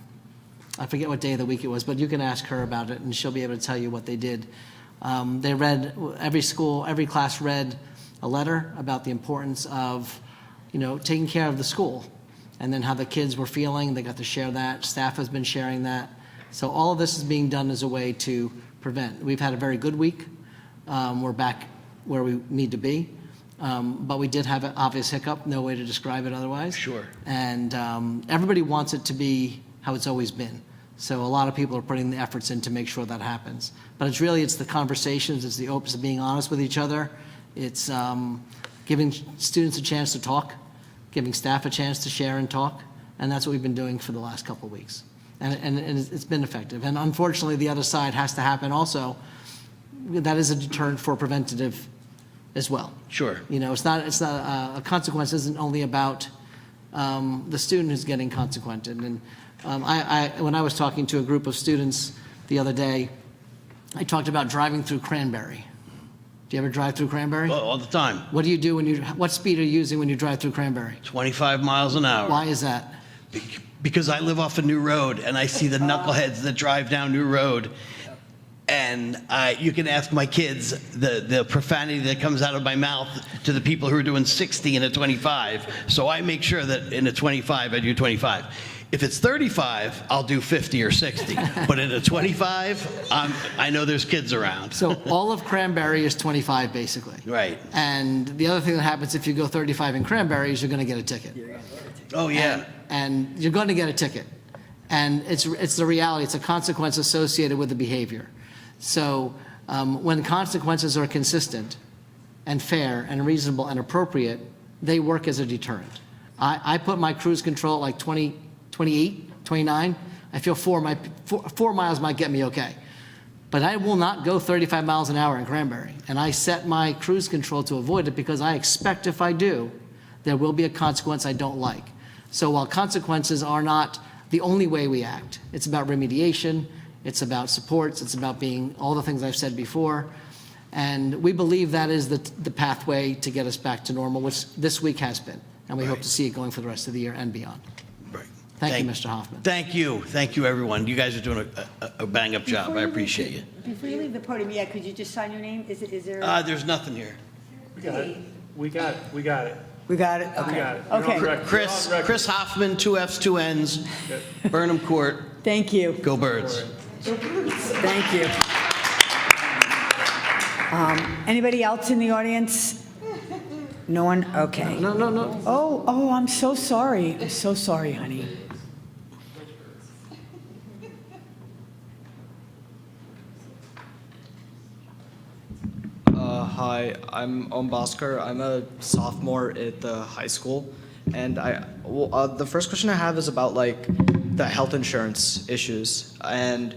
I forget what day of the week it was, but you can ask her about it and she'll be able to tell you what they did. They read, every class read a letter about the importance of, you know, taking care of the school and then how the kids were feeling. They got to share that. Staff has been sharing that. So all of this is being done as a way to prevent. We've had a very good week. We're back where we need to be. But we did have an obvious hiccup, no way to describe it otherwise. Sure. And everybody wants it to be how it's always been. So a lot of people are putting the efforts in to make sure that happens. But it's the conversations, it's the openness of being honest with each other. It's giving students a chance to talk, giving staff a chance to share and talk. And that's what we've been doing for the last couple of weeks. And it's been effective. And unfortunately, the other side has to happen also. That is a deterrent for preventative as well. Sure. You know, it's not a consequence isn't only about the student who's getting consequented. And when I was talking to a group of students the other day, I talked about driving through Cranberry. Do you ever drive through Cranberry? Well, all the time. What do you do what speed are you using when you drive through Cranberry? 25 miles an hour. Why is that? Because I live off a new road, and I see the knuckleheads that drive down New Road. And you can ask my kids the profanity that comes out of my mouth to the people who are doing 60 in a 25. So I make sure that in a 25, I do 25. If it's 35, I'll do 50 or 60. But in a 25, I know there's kids around. So all of Cranberry is 25, basically. Right. And the other thing that happens if you go 35 in Cranberry is you're going to get a ticket. Oh, yeah. And you're going to get a ticket. And it's the reality. It's a consequence associated with the behavior. So when consequences are consistent and fair and reasonable and appropriate, they work as a deterrent. I put my cruise control at like 20, 28, 29. I feel 4 miles might get me okay. But I will not go 35 miles an hour in Cranberry. And I set my cruise control to avoid it because I expect if I do, there will be a consequence I don't like. So while consequences are not the only way we act, it's about remediation, it's about supports, it's about being all the things I've said before. And we believe that is the pathway to get us back to normal, which this week has been. And we hope to see it going for the rest of the year and beyond. Right. Thank you, Mr. Hoffman. Thank you. Thank you, everyone. You guys are doing a bang-up job. I appreciate you. Before you leave the podium, could you just sign your name? Is there? There's nothing here. We got it. We got it? Okay. got it. You're on Okay, record. Chris Hoffman, 2 Fs, 2 Ns, Burnham Court, thank you. go Birds. Thank you. Anybody else in the audience? No one? Okay. No, no, no. Oh, I'm so sorry. I'm so sorry, honey. Hi, I'm Bhaskar. I'm a sophomore at the high school, and the first question I have is about like the health insurance issues. And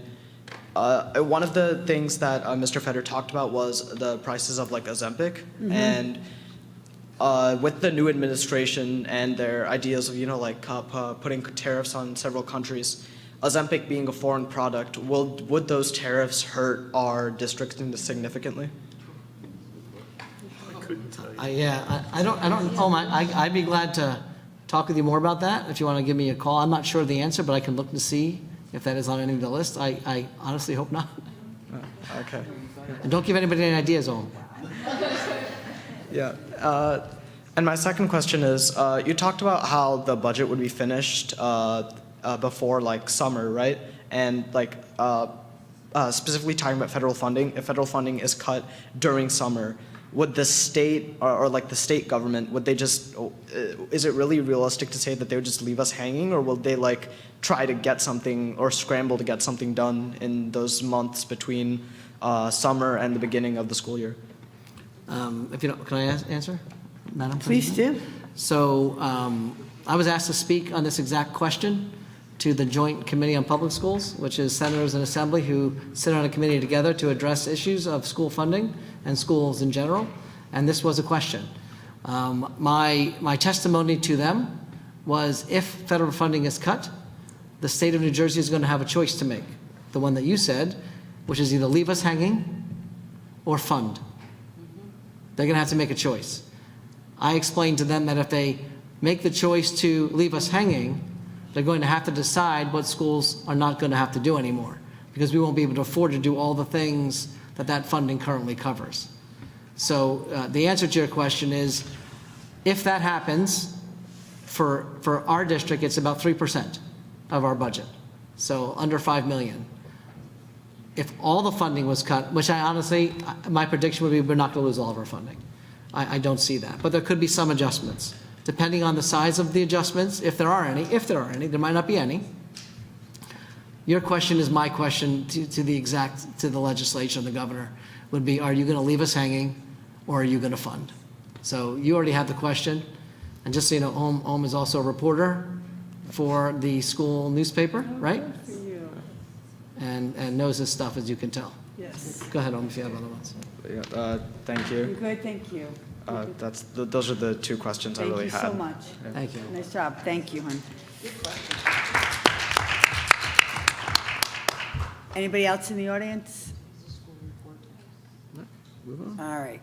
one of the things that Mr. Feder talked about was the prices of like Ozempic, and with the new administration and their ideas of like putting tariffs on several countries. Ozempic being a foreign product, would those tariffs hurt our district significantly? I don't know. I'd be glad to talk with you more about that if you want to give me a call. I'm not sure of the answer, but I can look to see if that is on any of the list. I honestly hope not. Okay. And don't give anybody any ideas, Om. Yeah. And my second question is, you talked about how the budget would be finished before like summer, right? And like specifically talking about federal funding. If federal funding is cut during summer, would the state or like the state government, would they just, is it really realistic to say that they would just leave us hanging, or will they like try to get something or scramble to get something done in those months between summer and the beginning of the school year? If you don't, can I answer, Madam? Please do. So I was asked to speak on this exact question to the Joint Committee on Public Schools, which is senators and assembly who sit on a committee together to address issues of school funding and schools in general. And this was a question. My testimony to them was, if federal funding is cut, the state of New Jersey is going to have a choice to make. The one that you said, which is either leave us hanging or fund. They're going to have to make a choice. I explained to them that if they make the choice to leave us hanging, they're going to have to decide what schools are not going to have to do anymore, because we won't be able to afford to do all the things that funding currently covers. So the answer to your question is, if that happens, for our district, it's about 3% of our budget, so under $5 million. If all the funding was cut, which I honestly, my prediction would be we're not going to lose all of our funding. I don't see that, but there could be some adjustments. Depending on the size of the adjustments, if there are any, there might not be any. Your question is my question to the legislature and the governor would be, are you going to leave us hanging or are you going to fund? So you already have the question. And just so you know, Om is also a reporter for the school newspaper, right? And knows this stuff, as you can tell. Yes. Go ahead, Om, if you have other ones. Yeah, thank you. Good, thank you. Those are the two questions I really had. Thank you so much. Thank you. Nice job. Thank you, hon. Anybody else in the audience? All right.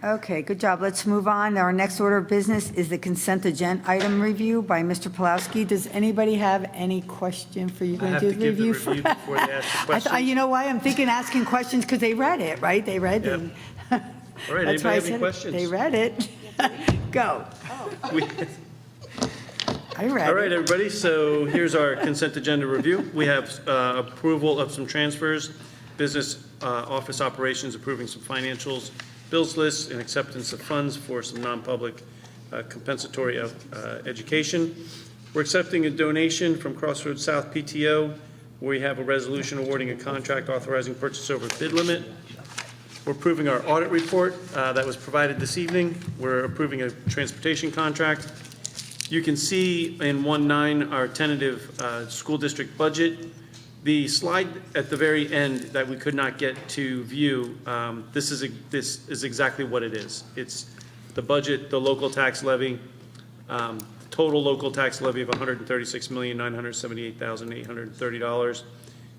Okay, good job. Let's move on. Our next order of business is the consent agenda item review by Mr. Pulowski. Does anybody have any question for you? I have to give the review before they ask the question. You know why? I'm thinking asking questions because they read it, right? They read Yep. it. All right, That's why anybody I have any said it. questions? They read it. Go. We- I read it. All right, everybody, so here's our consent agenda review. We have approval of some transfers, business office operations, approving some financials, bills lists, and acceptance of funds for some non-public compensatory education. We're accepting a donation from Crossroads South PTO. We have a resolution awarding a contract authorizing purchase over bid limit. We're approving our audit report that was provided this evening. We're approving a transportation contract. You can see in 1.9 our tentative school district budget. The slide at the very end that we could not get to view, this is exactly what it is. It's the budget, the local tax levy, total local tax levy of $136,978,830,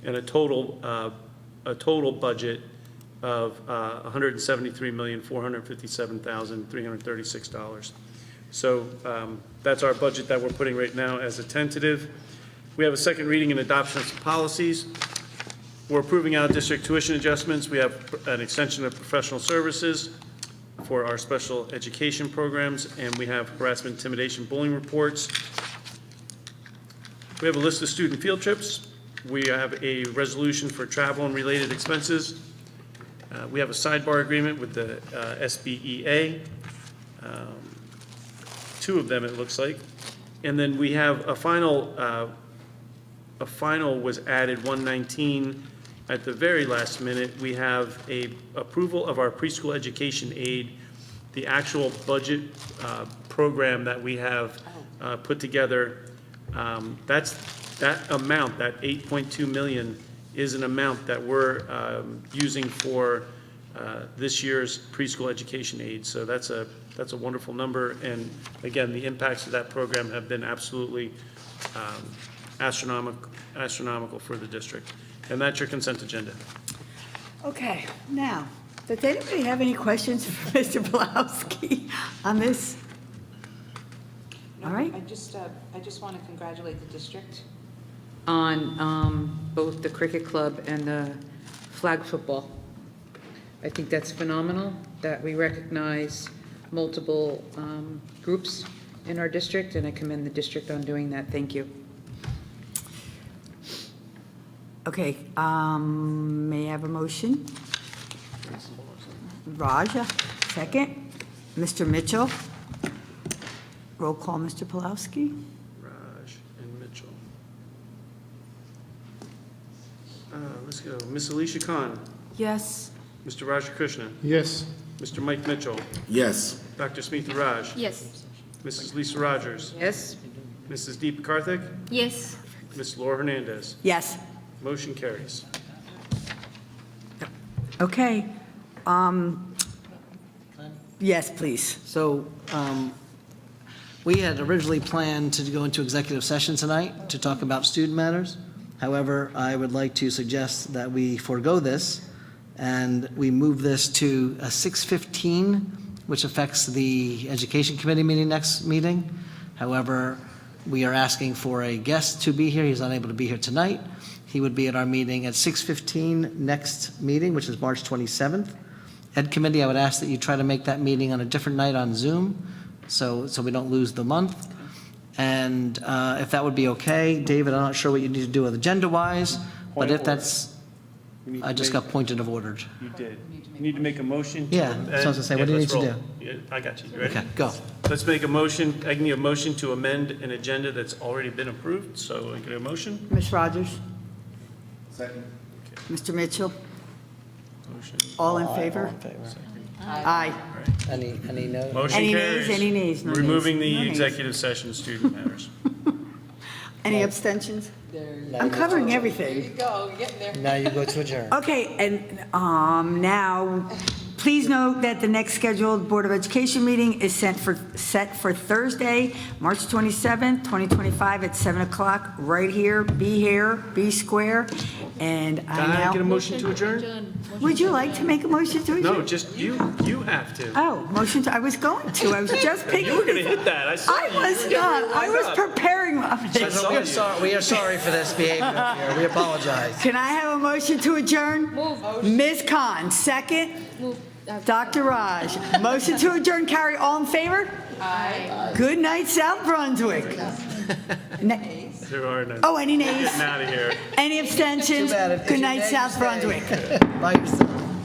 and a total budget of $173,457,336. So that's our budget that we're putting right now as a tentative. We have a second reading and adoption of some policies. We're approving out-of-district tuition adjustments. We have an extension of professional services for our special education programs, and we have harassment, intimidation, bullying reports. We have a list of student field trips. We have a resolution for travel and related expenses. We have a sidebar agreement with the SBEA, two of them it looks like. And then we have a final was added, 119, at the very last minute. We have a approval of our preschool education aid, the actual budget program that we have put together. That amount, that 8.2 million, is an amount that we're using for this year's preschool education aid. So that's a wonderful number. And again, the impacts of that program have been absolutely astronomical for the district. And that's your consent agenda. Okay, now, does anybody have any questions for Mr. Pulowski on this? All right. I just want to congratulate the district on both the cricket club and the flag football. I think that's phenomenal that we recognize multiple groups in our district, and I commend the district on doing that. Thank you. Okay, may I have a motion? Raja, second. Mr. Mitchell. Roll call, Mr. Pulowski. Raj and Mitchell. Let's go. Miss Alicia Khan. Yes. Mr. Rajakrishna. Yes. Mr. Mike Mitchell. Yes. Dr. Smitha Raj. Yes. Mrs. Lisa Rogers. Yes? Mrs. Deepa Karthik. Yes. Ms. Laura Hernandez. Yes. Motion carries. Okay. Yes, please. So we had originally planned to go into executive session tonight to talk about student matters. However, I would like to suggest that we forego this and we move this to a 6:15, which affects the Education Committee meeting next meeting. However, we are asking for a guest to be here. He's unable to be here tonight. He would be at our meeting at 6:15 next meeting, which is March 27th. Ed Committee, I would ask that you try to make that meeting on a different night on Zoom, so we don't lose the month. And if that would be okay, David, I'm not sure what you need to do with agenda-wise, but if that's, I just got pointed of ordered. You did. You need to make a motion. to Yeah, amend- so I was gonna say, what do you let's need to roll. Yeah, I got you. You ready? Okay, go. Let's make a motion. I can need a motion to amend an agenda that's already been approved. So I get a motion. Ms. Rogers? Second. Mr. Mitchell? Motion. All in favor? Aye. Any no? Motion Any carries. nays? Any nays? No nays. Removing No the nays. executive session student matters. Any abstentions? I'm covering everything. Now you go to adjourn. Okay, and now, please note that the next scheduled Board of Education meeting is set for Thursday, March 27th, 2025 at 7 o'clock, right here, be square. And Can I get a motion to adjourn? Would you like to make a motion to adjourn? No, just you have to. Oh, motion to, I was going to, I was just picking. You were going to hit that. I saw I you. was not, I was preparing. We are sorry for this behavior here. We apologize. Can I have a motion to adjourn? Move. Ms. Khan, second. Move. Dr. Raj, motion to adjourn, carry, all in favor? Aye. Good night, South Brunswick. There are none. Oh, any nays? Getting out of here. Any abstentions? Too bad. If Good your night, nays South stay. Brunswick. By yourself.